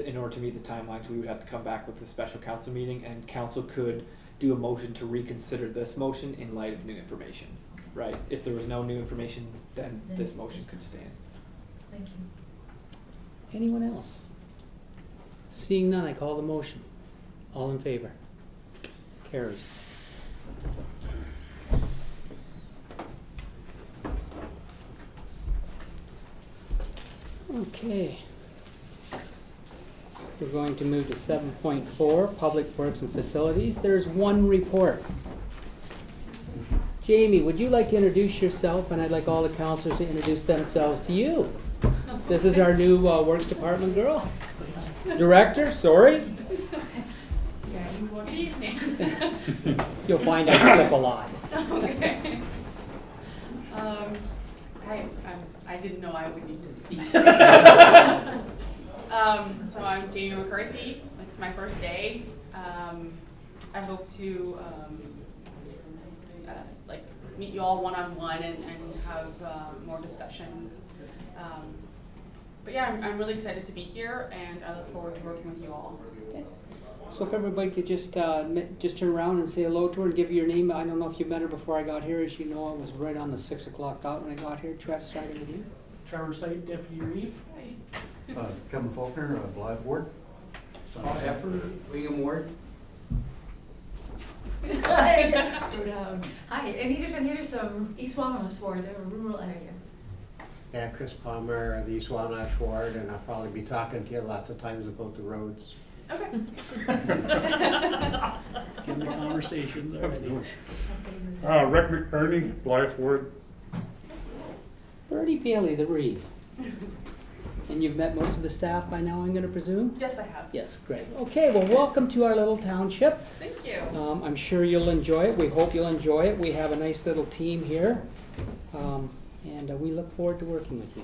in order to meet the timelines, we would have to come back with a special council meeting, and council could do a motion to reconsider this motion in light of new information, right? If there was no new information, then this motion could stand. the, thank you. Anyone else? Seeing none, I call the motion. All in favor? Carries. Okay. We're going to move to 7.4, Public Works and Facilities. There's one report. Jamie, would you like to introduce yourself? And I'd like all the councillors to introduce themselves to you. This is our new Works Department girl. Director, sorry. Yeah, good evening. You'll find I slip a lot. Okay. I didn't know I would need to speak. So I'm Jamie McCarthy. It's my first day. I hope to meet you all one-on-one and have more discussions. But yeah, I'm really excited to be here, and I look forward to working with you all. Okay. So if everybody could just turn around and say hello to her and give you your name. I don't know if you met her before I got here. As you know, I was right on the 6 o'clock dot when I got here. Trev, started with you. Trevor Sight, Deputy Reeve. Kevin Faulkner, Blythe Ward. Wingham Ward. Hi, Anita Van Hillersum, East Wamanas Ward, a rural area. Yeah, Chris Palmer, the East Wanash Ward, and I'll probably be talking to you lots of times about the roads. Okay. In the conversations already. Rick McBurney, Blythe Ward. Bertie Bailey, the Reeve. And you've met most of the staff by now, I'm going to presume? Yes, I have. Yes, great. Okay, well, welcome to our little township. Thank you. I'm sure you'll enjoy it. We hope you'll enjoy it. We have a nice little team here. And we look forward to working with you.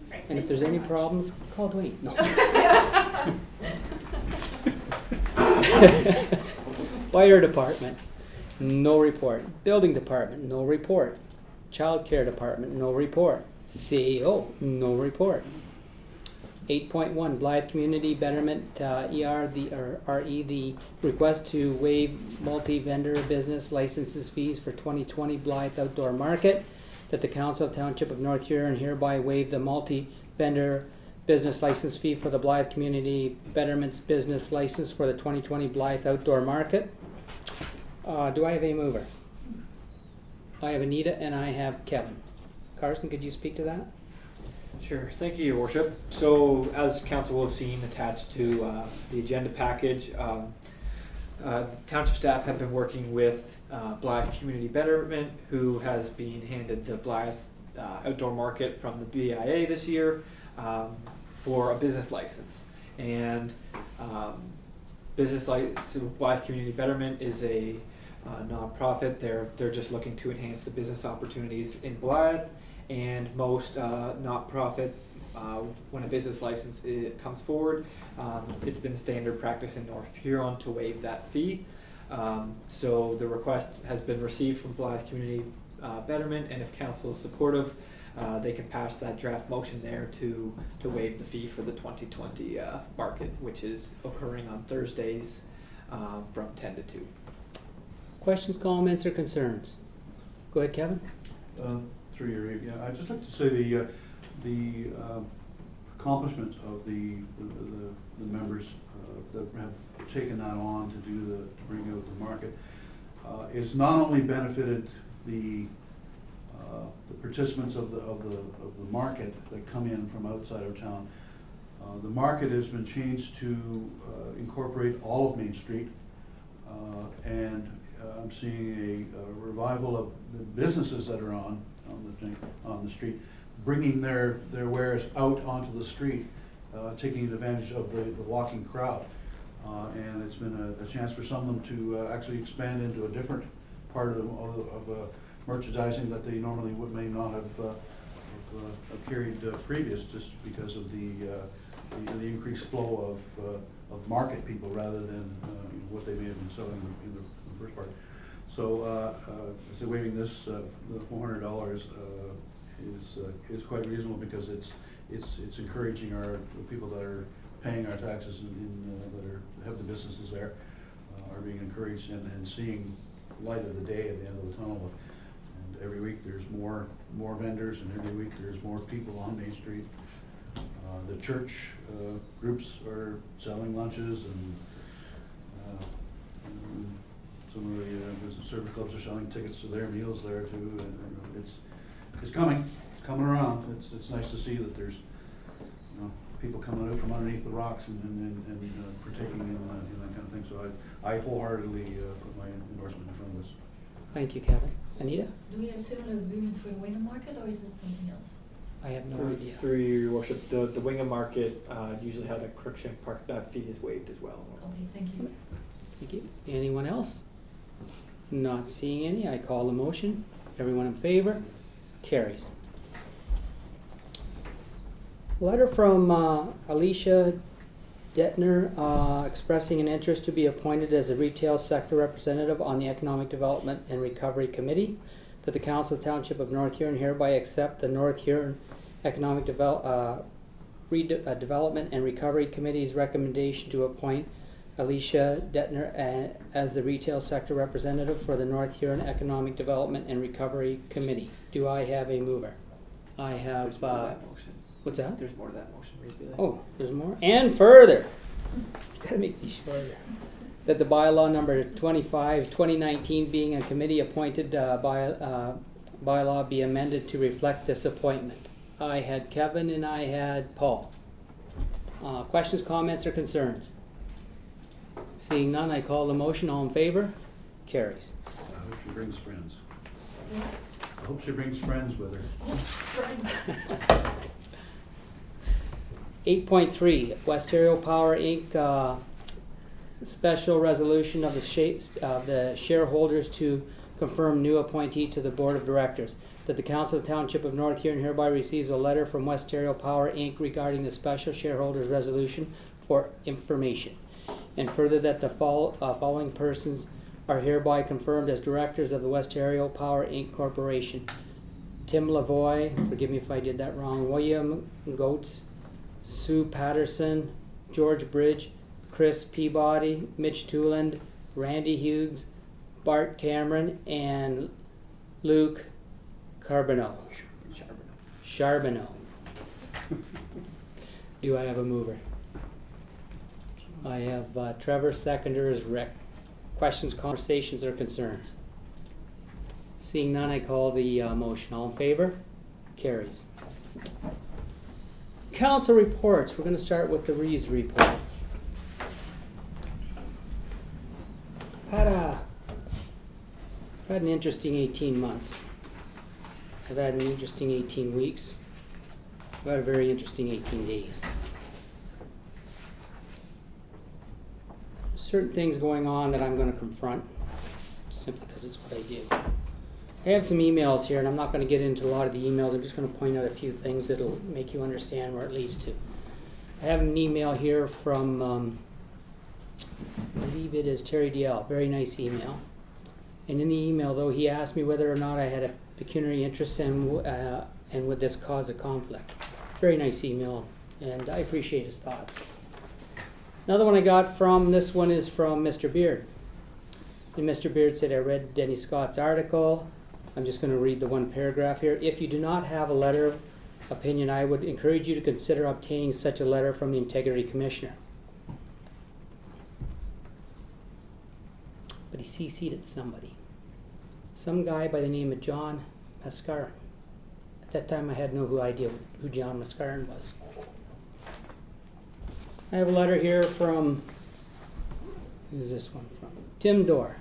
Great. And if Thank there's you any very much. problems, call Dwayne. No. Fire department, no report. Building department, no report. Child care department, no report. CEO, no report. 8.1, Blythe Community Betterment, RE, the request to waive multi-vendor business licenses fees for 2020 Blythe Outdoor Market, that the Council of Township of North Huron hereby waive the multi-vendor business license fee for the Blythe Community Betterment's business license for the 2020 Blythe Outdoor Market. Do I have a mover? I have Anita and I have Kevin. Carson, could you speak to that? Sure, thank you, Your Worship. So, as council will have seen attached to the agenda package, township staff have been working with Blythe Community Betterment, who has been handed the Blythe Outdoor Market from the BIA this year for a business license. And Blythe Community Betterment is a nonprofit. They're just looking to enhance the business opportunities in Blythe. And most not-profit, when a business license comes forward, it's been standard practice in North Huron to waive that fee. So the request has been received from Blythe Community Betterment, and if council is supportive, they can pass that draft motion there to waive the fee for the 2020 market, which is occurring on Thursdays from 10 to 2. Questions, comments, or concerns? Go ahead, Kevin. Through your, yeah, I'd just like to say the accomplishment of the members that have taken that on to bring out the market. It's not only benefited the participants of the market that come in from outside of town. The market has been changed to incorporate all of Main Street, and I'm seeing a revival of the businesses that are on the street, bringing their wares out onto the street, taking advantage of the walking crowd. And it's been a chance for some of them to actually expand into a different part of merchandising that they normally may not have carried previous, just because of the increased flow of market people rather than what they may have been selling in the first part. So so waiving this the $400 is quite reasonable, because it's encouraging the people that are paying our taxes that have the businesses there are being encouraged and seeing light of the day at the end of the tunnel. And every week there's more vendors, and every week there's more people on Main Street. The church groups are selling lunches, and some of the service clubs are selling tickets to their meals there too. And it's coming around. It's nice to see that there's people coming out from underneath the rocks and partaking in that kind of thing. So I wholeheartedly put my endorsement in front of this. Thank you, Kevin. Anita? Do we have a similar agreement for the Wingham market, or is it something else? I have no idea. Through your worship, the Wingham market usually had a Crookshank Park, that fee is waived as well. Okay, thank you. Thank you. Anyone else? Not seeing any. I call the motion. Everyone in favor? Carries. Letter from Alicia Detner expressing an interest to be appointed as a retail sector representative on the Economic Development and Recovery Committee, that the Council of Township of North Huron hereby accept the North Huron Economic Development and Recovery Committee's recommendation to appoint Alicia Detner as the retail sector representative for the North Huron Economic Development and Recovery Committee. Do I have a mover? I have. There's more to that motion. What's that? There's more to that motion. Oh, there's more? And further. Gotta make these shorter. That the bylaw number 25, 2019, being a committee appointed bylaw, be amended to reflect this appointment. I had Kevin and I had Paul. Questions, comments, or concerns? Seeing none, I call the motion. All in favor? Carries. I hope she brings friends. I hope she brings friends with her. 8.3, Westario Power Inc. Special resolution of the shareholders to confirm new appointee to the Board of Directors. That the Council of Township of North Huron hereby receives a letter from Westario Power Inc. regarding the special shareholders resolution for information. And further, that the following persons are hereby confirmed as directors of the Westario Power Inc. Corporation: Tim Lavoie, forgive me if I did that wrong, William Goetz, Sue Patterson, George Bridge, Chris Peabody, Mitch Tooland, Randy Hughes, Bart Cameron, and Luke Charbonneau. Do I have a mover? I have Trevor, seconder is Rick. Questions, conversations, or concerns? Seeing none, I call the motion. All in favor? Carries. Council reports. We're going to start with the Reeves report. I've had an interesting 18 months. I've had an interesting 18 weeks. I've had a very interesting 18 days. Certain things going on that I'm going to confront, simply because it's what I do. I have some emails here, and I'm not going to get into a lot of the emails. I'm just going to point out a few things that'll make you understand where it leads to. I have an email here from, I believe it is Terry DL. Very nice email. And in the email, though, he asked me whether or not I had a pecuniary interest and would this cause a conflict. Very nice email, and I appreciate his thoughts. Another one I got from, this one is from Mr. Beard. And Mr. Beard said, I read Denny Scott's article. I'm just going to read the one paragraph here. If you do not have a letter of opinion, I would encourage you to consider obtaining such a letter from the Integrity Commissioner. But he CC'd it to somebody. Some guy by the name of John Mascarin. At that time I had no idea who John Mascarin was. I have a letter here from, who's this one from? Jim Dorr,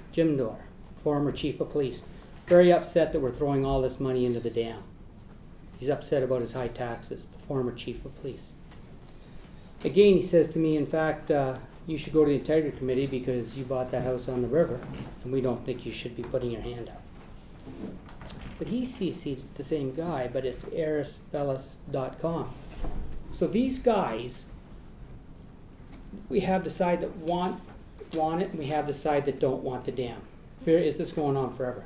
former chief of police. Very upset that we're throwing all this money into the dam. He's upset about his high taxes, the former chief of police. Again, he says to me, in fact, you should go to the Integrity Committee because you bought that house on the river, and we don't think you should be putting your hand up. But he CC'd the same guy, but it's erisbellis.com. So these guys, we have the side that want it, and we have the side that don't want the dam. Is this going on forever?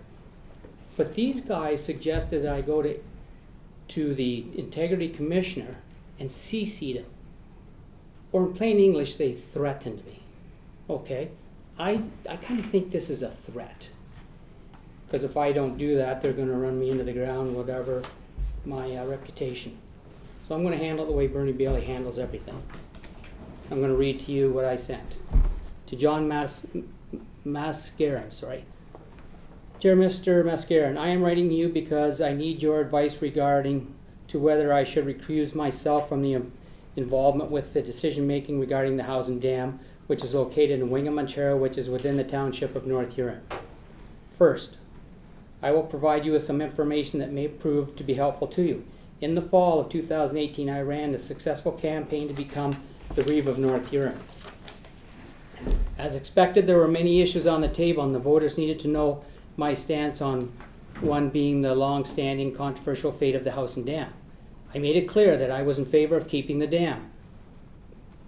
But these guys suggested that I go to the Integrity Commissioner and CC'd him. Or in plain English, they threatened me. Okay, I kind of think this is a threat. Because if I don't do that, they're going to run me into the ground, whatever my reputation. So I'm going to handle it the way Bernie Bailey handles everything. I'm going to read to you what I sent. To John Mascarin, sorry. Dear Mr. Mascarin, I am writing to you because I need your advice regarding to whether I should recuse myself from the involvement with the decision-making regarding the housing dam, which is located in Wingham, Ontario, which is within the township of North Huron. First, I will provide you with some information that may prove to be helpful to you. In the fall of 2018, I ran a successful campaign to become the Reeve of North Huron. As expected, there were many issues on the table, and the voters needed to know my stance on one being the long-standing controversial fate of the house and dam. I made it clear that I was in favor of keeping the dam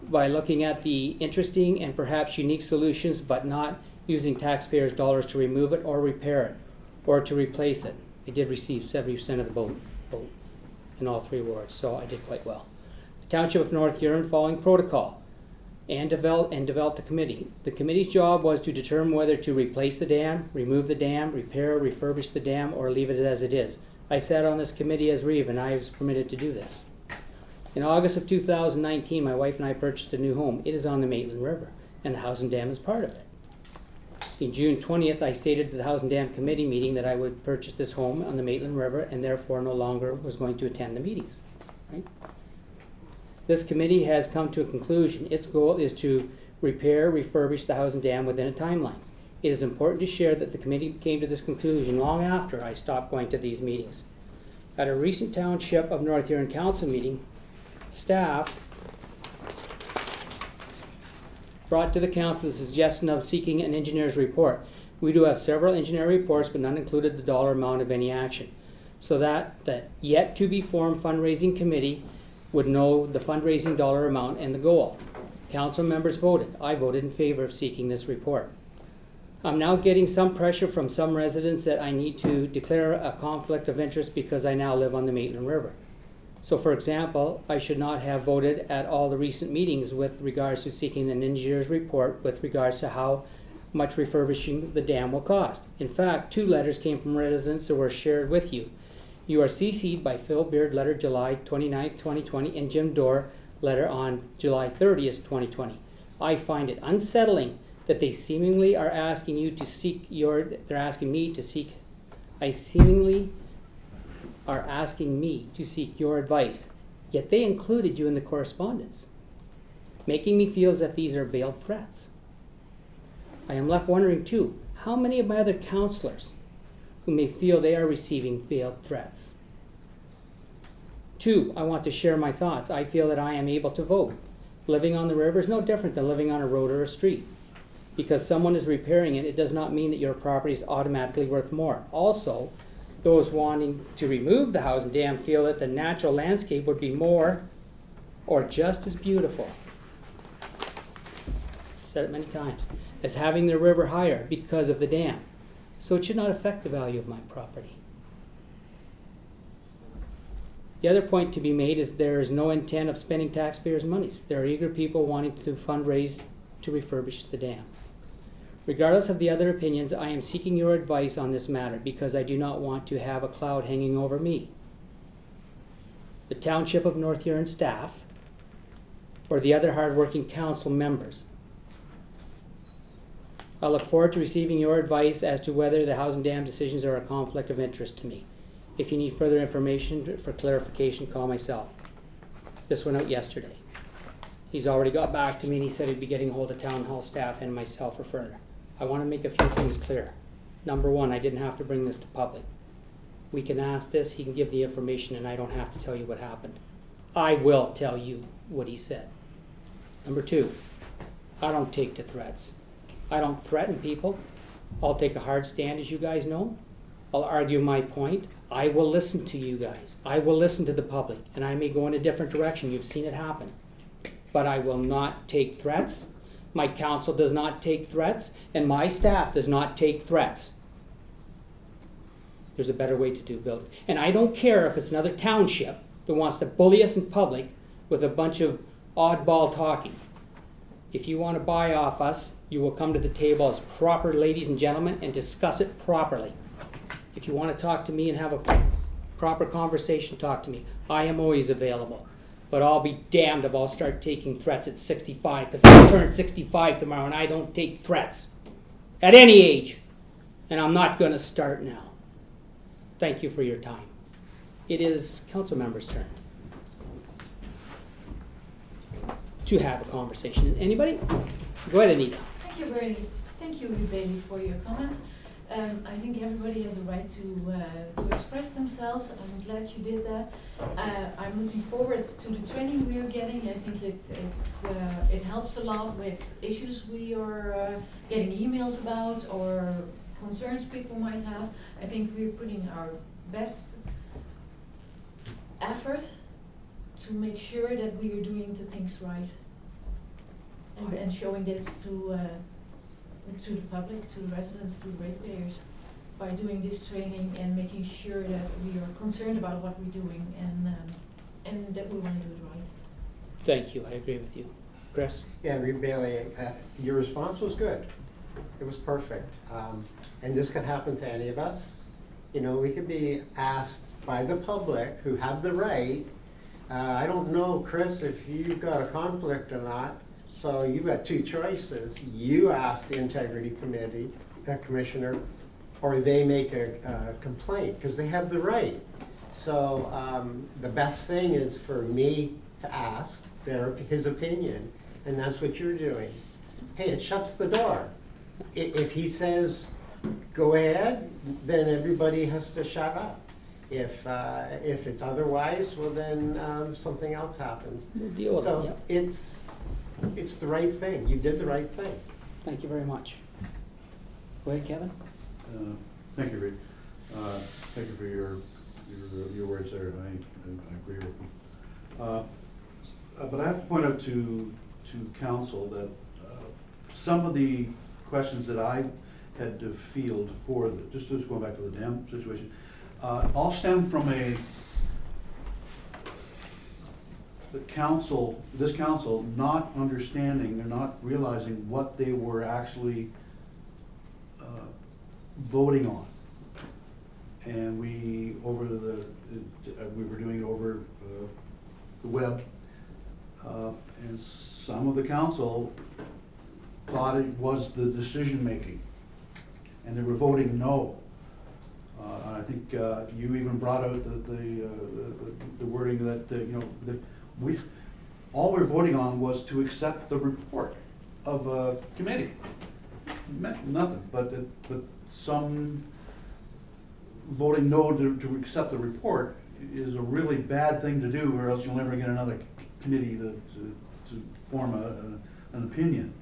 by looking at the interesting and perhaps unique solutions, but not using taxpayers' dollars to remove it or repair it or to replace it. I did receive 70% of the vote in all three wards, so I did quite well. The Township of North Huron, following protocol, and developed a committee. The committee's job was to determine whether to replace the dam, remove the dam, repair, refurbish the dam, or leave it as it is. I sat on this committee as Reeve, and I was permitted to do this. In August of 2019, my wife and I purchased a new home. It is on the Maitland River, and the housing dam is part of it. In June 20th, I stated to the Housing Dam Committee meeting that I would purchase this home on the Maitland River and therefore no longer was going to attend the meetings. Right? This committee has come to a conclusion. Its goal is to repair, refurbish the housing dam within a timeline. It is important to share that the committee came to this conclusion long after I stopped going to these meetings. At a recent Township of North Huron Council meeting, staff brought to the council the suggestion of seeking an engineer's report. We do have several engineer reports, but none included the dollar amount of any action. So that the yet to be formed fundraising committee would know the fundraising dollar amount and the goal. Council members voted. I voted in favor of seeking this report. I'm now getting some pressure from some residents that I need to declare a conflict of interest because I now live on the Maitland River. So for example, I should not have voted at all the recent meetings with regards to seeking an engineer's report with regards to how much refurbishing the dam will cost. In fact, 2 letters came from residents that were shared with you. You are CC'd by Phil Beard, letter July 29th, 2020, and Jim Dorr, letter on July 30th, 2020. I find it unsettling that they seemingly are asking you to seek your, I seemingly are asking me to seek your advice, yet they included you in the correspondence, making me feel as if these are veiled threats. I am left wondering too, how many of my other councillors who may feel they are receiving veiled threats? 2, I want to share my thoughts. I feel that I am able to vote. Living on the river is no different than living on a road or a street. Because someone is repairing it, it does not mean that your property is automatically worth more. Also, those wanting to remove the housing dam feel that the natural landscape would be more or just as beautiful, said it many times, as having the river higher because of the dam. So it should not affect the value of my property. The other point to be made is there is no intent of spending taxpayers' monies. There are eager people wanting to fundraise to refurbish the dam. Regardless of the other opinions, I am seeking your advice on this matter because I do not want to have a cloud hanging over me, the Township of North Huron staff, or the other hardworking council members. I look forward to receiving your advice as to whether the housing dam decisions are a conflict of interest to me. If you need further information for clarification, call myself. This went out yesterday. He's already got back to me and he said he'd be getting a hold of town hall staff and myself for further. I want to make a few things clear. Number one, I didn't have to bring this to public. We can ask this, he can give the information, and I don't have to tell you what happened. I will tell you what he said. Number two, I don't take to threats. I don't threaten people. I'll take a hard stand, as you guys know. I'll argue my point. I will listen to you guys. I will listen to the public, and I may go in a different direction. You've seen it happen. But I will not take threats. My council does not take threats, and my staff does not take threats. There's a better way to do building. And I don't care if it's another township that wants to bully us in public with a bunch of oddball talking. If you want to buy off us, you will come to the table as proper ladies and gentlemen and discuss it properly. If you want to talk to me and have a proper conversation, talk to me. I am always available. But I'll be damned if I'll start taking threats at 65, because I'll turn 65 tomorrow and I don't take threats. At any age. And I'm not going to start now. Thank you for your time. It is council members' turn to have a conversation. Anybody? Go ahead, Anita. Thank you, Bailey, for your comments. I think everybody has a right to express themselves. I'm glad you did that. I'm looking forward to the training we are getting. I think it helps a lot with issues we are getting emails about or concerns people might have. I think we're putting our best effort to make sure that we are doing the things right and showing this to the public, to the residents, to the ratepayers, by doing this training and making sure that we are concerned about what we're doing and that we want to do it right. Thank you. I agree with you. Chris? Yeah, Bailey, your response was good. It was perfect. And this could happen to any of us. You know, we could be asked by the public who have the right, I don't know, Chris, if you've got a conflict or not. So you've got two choices. You ask the integrity committee, commissioner, or they make a complaint, because they have the right. So the best thing is for me to ask his opinion, and that's what you're doing. Hey, it shuts the door. If he says, go ahead, then everybody has to shut up. If it's otherwise, well then something else happens. We'll deal with So it. Yep. it's the right thing. You did the right thing. Thank you very much. Go ahead, Kevin. Thank you, Reed. Thank you for your words there. I agree with them. But I have to point out to council that some of the questions that I had to field for just going back to the dam situation, all stem from this council not understanding or not realizing what they were actually voting on. And we were doing it over the web, and some of the council thought it was the decision making, and they were voting no. I think you even brought out the wording that all we're voting on was to accept the report of a committee. It meant nothing, but some voting no to accept the report is a really bad thing to do, or else you'll never get another committee to form an opinion.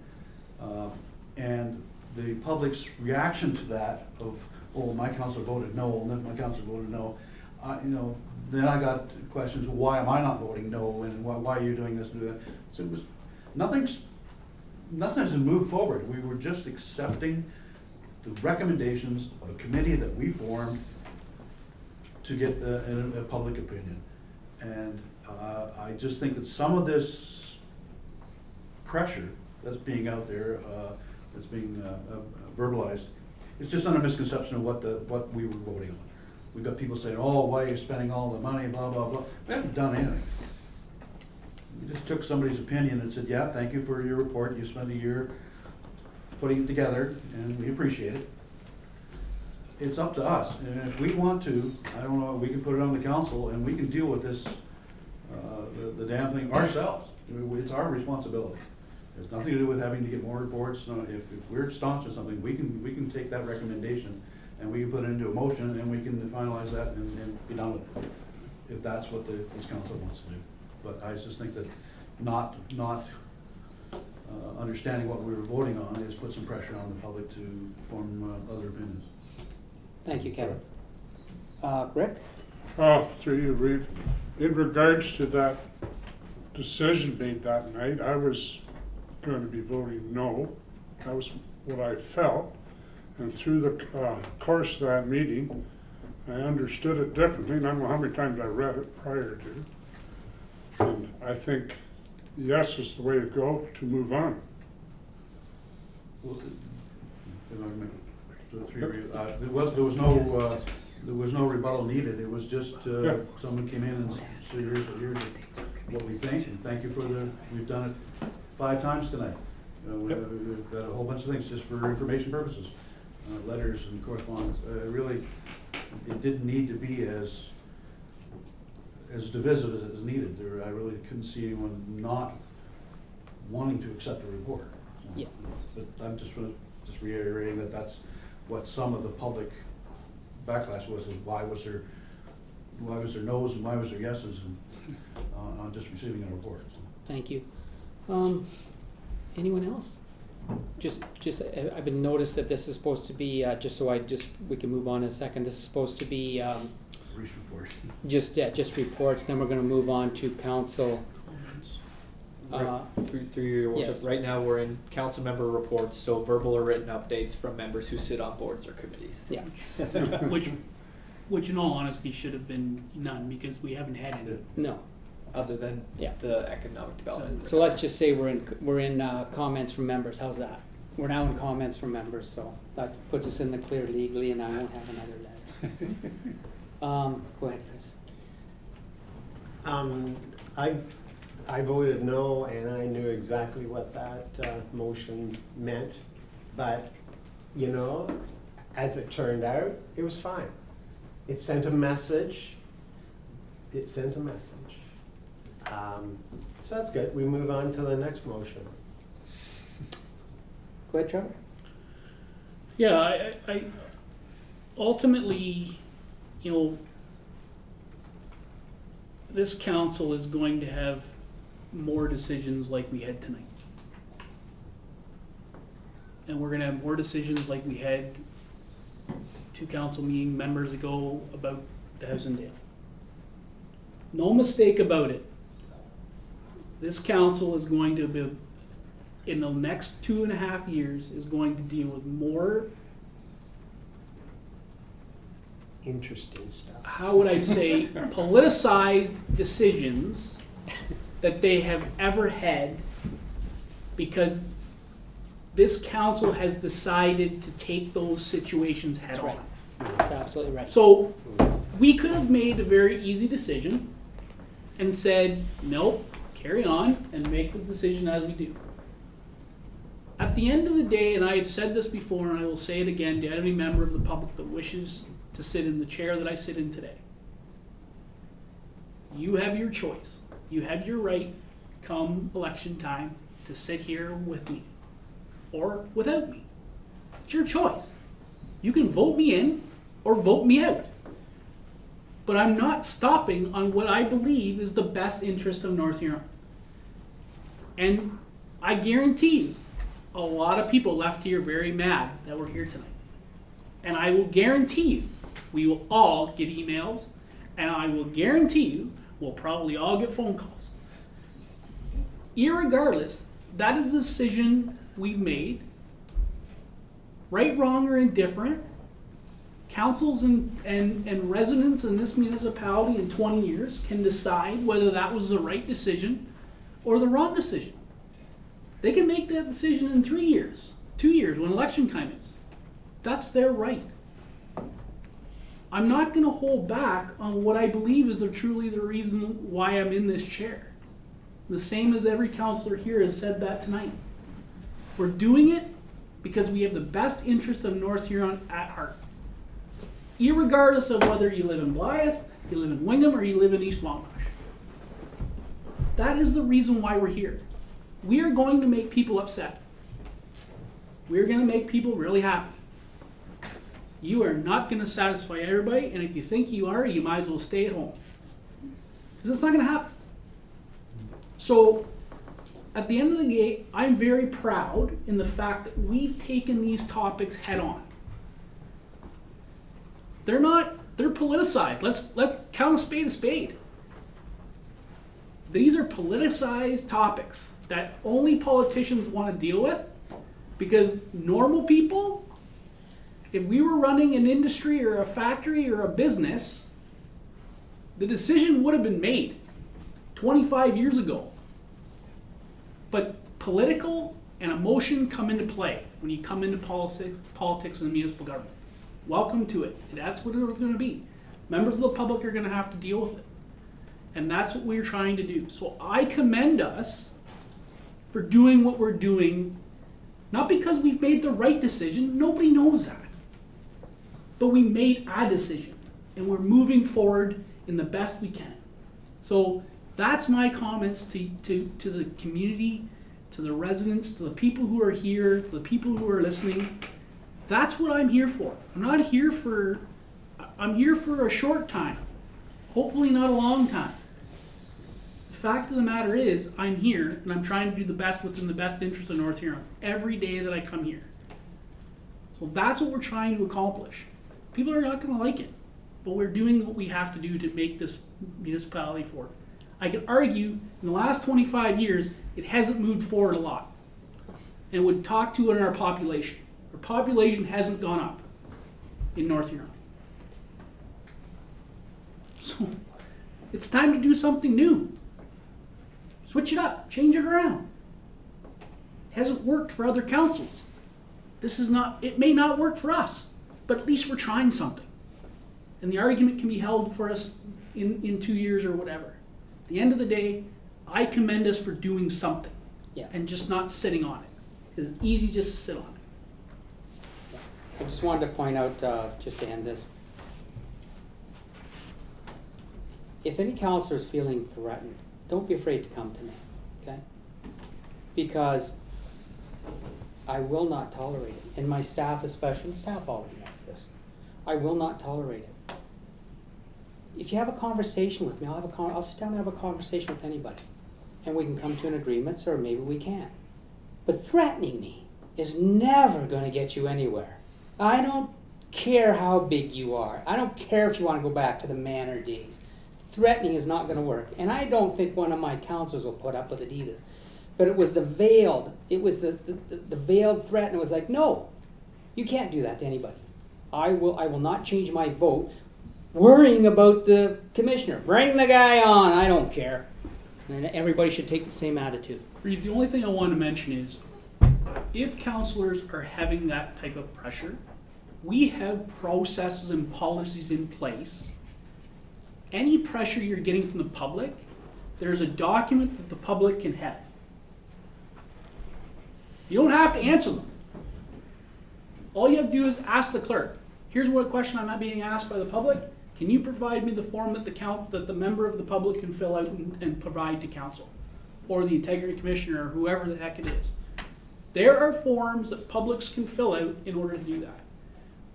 And the public's reaction to that of, oh, my council voted no, and then my council voted no, then I got questions, why am I not voting no, and why are you doing this and doing that? So it was, nothing has moved forward. We were just accepting the recommendations of a committee that we formed to get a public opinion. And I just think that some of this pressure that's being out there that's being verbalized, it's just under misconception of what we were voting on. We've got people saying, oh, why are you spending all the money, blah, blah, blah. We haven't done anything. We just took somebody's opinion and said, yeah, thank you for your report. You spent a year putting it together, and we appreciate it. It's up to us, and if we want to, I don't know, we can put it on the council, and we can deal with this, the damn thing ourselves. It's our responsibility. It's nothing to do with having to get more reports. No, if we're staunch on something, we can take that recommendation, and we can put it into a motion, and we can finalize that and be done with it, if that's what this council wants to do. But I just think that not understanding what we were voting on is put some pressure on the public to form other opinions. Thank you, Kevin. Rick? Through you, Reeve. In regards to that decision made that night, I was going to be voting no. That was what I felt. And through the course of that meeting, I understood it differently. And I don't know how many times I read it prior to. And I think yes is the way to go to move on. Well, there was no rebuttal needed. It was just someone came in and said, here's what we think, and thank you for we've done it 5 times tonight. We've got a whole bunch of things just for information purposes, letters and correspondence. Really, it didn't need to be as divisive as needed. I really couldn't see anyone not wanting to accept a report. So, Yeah. But I'm just reiterating that that's what some of the public backlash was, is why was there no's and why was there yeses on just receiving a report. So. Thank you. Anyone else? Just I've been noticed that this is supposed to be, we can move on in a second, this is supposed to be Brief report. just reports, then we're gonna move on to council. Through your worship, Yes. right now we're in council member reports, so verbal or written updates from members who sit on boards or committees. Yeah. Which in all honesty should have been none, because we haven't had any. No. Other than Yeah. the economic development. So let's just say we're in comments from members. How's that? We're now in comments from members, so that puts us in the clear legally, and I won't have another letter. Go ahead, Chris. I voted no, and I knew exactly what that motion meant, but, you know, as it turned out, it was fine. It sent a message. So that's good. We move on to the next motion. Go ahead, Trevor. Yeah, I ultimately, you know, this council is going to have more decisions like we had tonight. And we're gonna have more decisions like we had 2 council meeting members ago about the house in Dale. No mistake about it. This council is going to be, in the next 2.5 years, is going to deal with more, Interesting stuff. how would I say, politicized decisions that they have ever had, because this council has decided to take those situations head That's on. right. That's absolutely right. So we could have made a very easy decision and said, nope, carry on and make the decision as we do. At the end of the day, and I have said this before and I will say it again to any member of the public that wishes to sit in the chair that I sit in today, you have your choice. You have your right, come election time, to sit here with me or without me. It's your choice. You can vote me in or vote me out. But I'm not stopping on what I believe is the best interest of North Huron. And I guarantee you, a lot of people left here very mad that we're here tonight. And I will guarantee you, we will all get emails, and I will guarantee you, we'll probably all get phone calls. Irregardless, that is a decision we've made. Right, wrong, or indifferent, councils and residents in this municipality in 20 years can decide whether that was the right decision or the wrong decision. They can make that decision in 3 years. 2 years, when election time is. That's their right. I'm not gonna hold back on what I believe is truly the reason why I'm in this chair. The same as every counselor here has said that tonight. We're doing it because we have the best interest of North Huron at heart. Irregardless of whether you live in Blythe, you live in Wingham, or you live in East Wabash. That is the reason why we're here. We are going to make people upset. We're going to make people really happy. You are not going to satisfy everybody, and if you think you are, you might as well stay at home. Because it's not going to happen. So, at the end of the day, I'm very proud in the fact that we've taken these topics head on. They're politicized. Let's count a spade a spade. These are politicized topics that only politicians want to deal with, because normal people, if we were running an industry or a factory or a business, the decision would have been made 25 years ago. But political and emotion come into play when you come into politics and municipal government. Welcome to it. And that's what it's going to be. Members of the public are going to have to deal with it. And that's what we're trying to do. So I commend us for doing what we're doing, not because we've made the right decision. Nobody knows that. But we made a decision. And we're moving forward in the best we can. So that's my comments to the community, to the residents, to the people who are here, to the people who are listening. That's what I'm here for. I'm here for a short time. Hopefully not a long time. The fact of the matter is, I'm here and I'm trying to do the best what's in the best interest of North Huron every day that I come here. So that's what we're trying to accomplish. People are not going to like it, but we're doing what we have to do to make this municipality forward. I could argue in the last 25 years, it hasn't moved forward a lot. And would talk to it in our population. Our population hasn't gone up in North Huron. So it's time to do something new. Switch it up, change it around. It hasn't worked for other councils. It may not work for us, but at least we're trying something. And the argument can be held for us in 2 years or whatever. At the end of the day, I commend us for doing something. Yeah. And just not sitting on it. Because it's easy just to sit on it. I just wanted to point out, just to end this, if any counselor is feeling threatened, don't be afraid to come to me, okay? Because I will not tolerate it. And my staff especially, staff already knows this. I will not tolerate it. If you have a conversation with me, I'll sit down and have a conversation with anybody. And we can come to an agreement, or maybe we can't. But threatening me is never going to get you anywhere. I don't care how big you are. I don't care if you want to go back to the manor days. Threatening is not going to work. And I don't think one of my counselors will put up with it either. But it was the veiled threat, and it was like, no, you can't do that to anybody. I will not change my vote worrying about the commissioner. Bring the guy on, I don't care. And everybody should take the same attitude. Reed, the only thing I want to mention is, if counselors are having that type of pressure, we have processes and policies in place. Any pressure you're getting from the public, there's a document that the public can have. You don't have to answer them. All you have to do is ask the clerk. Here's what question I'm not being asked by the public. Can you provide me the form that the member of the public can fill out and provide to council? Or the integrity commissioner, or whoever the heck it is. There are forms that publics can fill out in order to do that.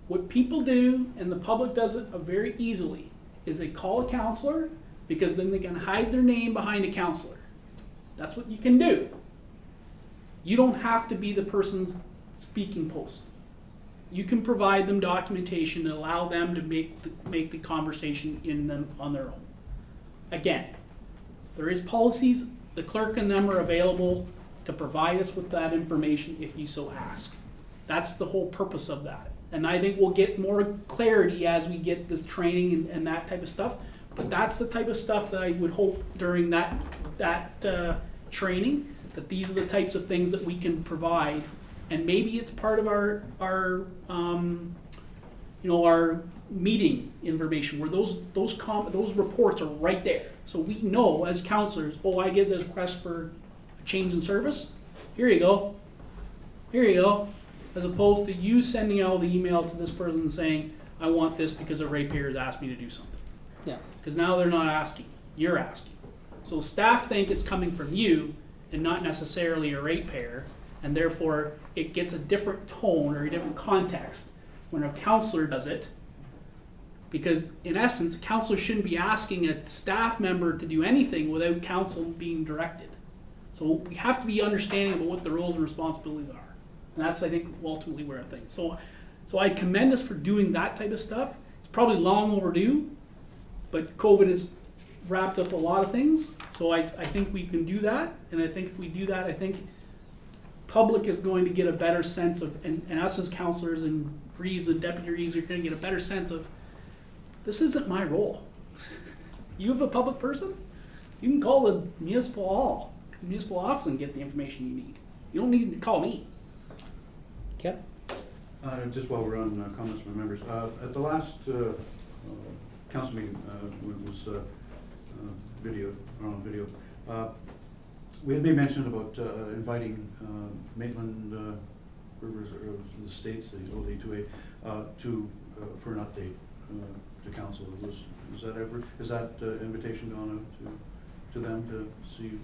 What people do, and the public does it very easily, is they call a counselor, because then they can hide their name behind a counselor. That's what you can do. You don't have to be the person's speaking post. You can provide them documentation and allow them to make the conversation in them on their own. Again, there is policies. The clerk and them are available to provide us with that information if you so ask. That's the whole purpose of that. And I think we'll get more clarity as we get this training and that type of stuff. But that's the type of stuff that I would hope during that training, that these are the types of things that we can provide and maybe it's part of our our meeting information where those reports are right there. So we know as counselors, oh, I get this request for a change in service. Here you go. Here you go. As opposed to you sending out the email to this person saying, I want this because a ratepayer has asked me to do something. Yeah. Because now they're not asking, you're asking. So staff think it's coming from you and not necessarily a ratepayer, and therefore it gets a different tone or a different context when a counselor does it. Because in essence, a counselor shouldn't be asking a staff member to do anything without counsel being directed. So we have to be understanding about what the roles and responsibilities are. And that's, I think, ultimately where I think. So I commend us for doing that type of stuff. It's probably long overdue, but COVID has wrapped up a lot of things. So I think we can do that. And I think if we do that, I think public is going to get a better sense of, and us as counselors and Reeves and Deputy Reeves are going to get a better sense of, this isn't my role. You have a public person, you can call the municipal hall, the municipal office, and get the information you need. You don't need to call me. Yep. Just while we're on comments from members, at the last council meeting, was video, we had made mention about inviting Maitland Rivers, or the states, the old A2A, for an update to council. Is that invitation gone out to them to see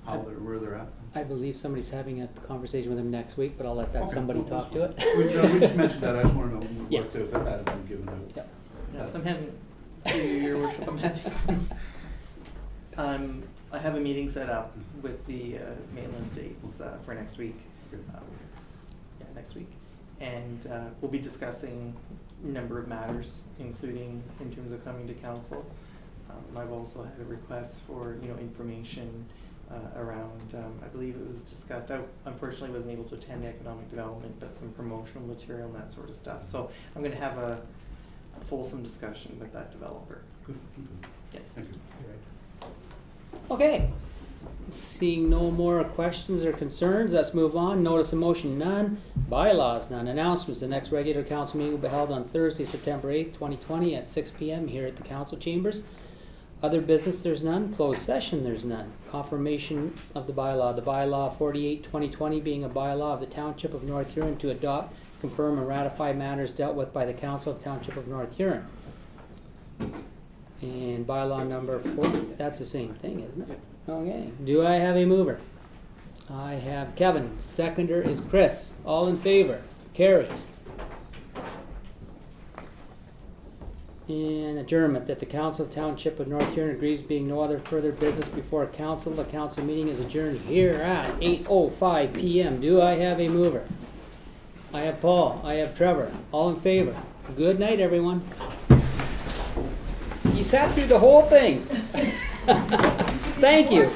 where they're at? I believe somebody's having a conversation with him next week, but I'll let that Okay, somebody well, talk to it. We just mentioned that. I just want to know Yeah. what that had been given out. Yep. Yes, I'm having, your worship, I'm having, I have a meeting set up with the Maitland States for next week. Next week. And we'll be discussing a number of matters, including in terms of coming to council. I've also had a request for, information around, I believe it was discussed, I unfortunately wasn't able to attend the economic development, but some promotional material and that sort of stuff. So I'm going to have a fulsome discussion with that developer. Good. Yeah. Thank you. Okay. Seeing no more questions or concerns, let's move on. Notice of motion, none. Bylaws, none. Announcements, the next regular council meeting will be held on Thursday, September 8th, 2020 at 6 p.m. here at the council chambers. Other business, there's none. Closed session, there's none. Confirmation of the bylaw 48/2020 being a bylaw of the Township of North Huron to adopt, confirm, and ratify matters dealt with by the Council of Township of North Huron. And bylaw number 4, that's the same thing, isn't it? Okay. Do I have a mover? I have Kevin. Seconder is Chris. All in favor? Carries. And adjournment that the Council of Township of North Huron agrees being no other further business before council. The council meeting is adjourned here at 8:05 p.m. Do I have a mover? I have Paul. I have Trevor. All in favor? Good night, everyone. You sat through the whole thing. Thank you.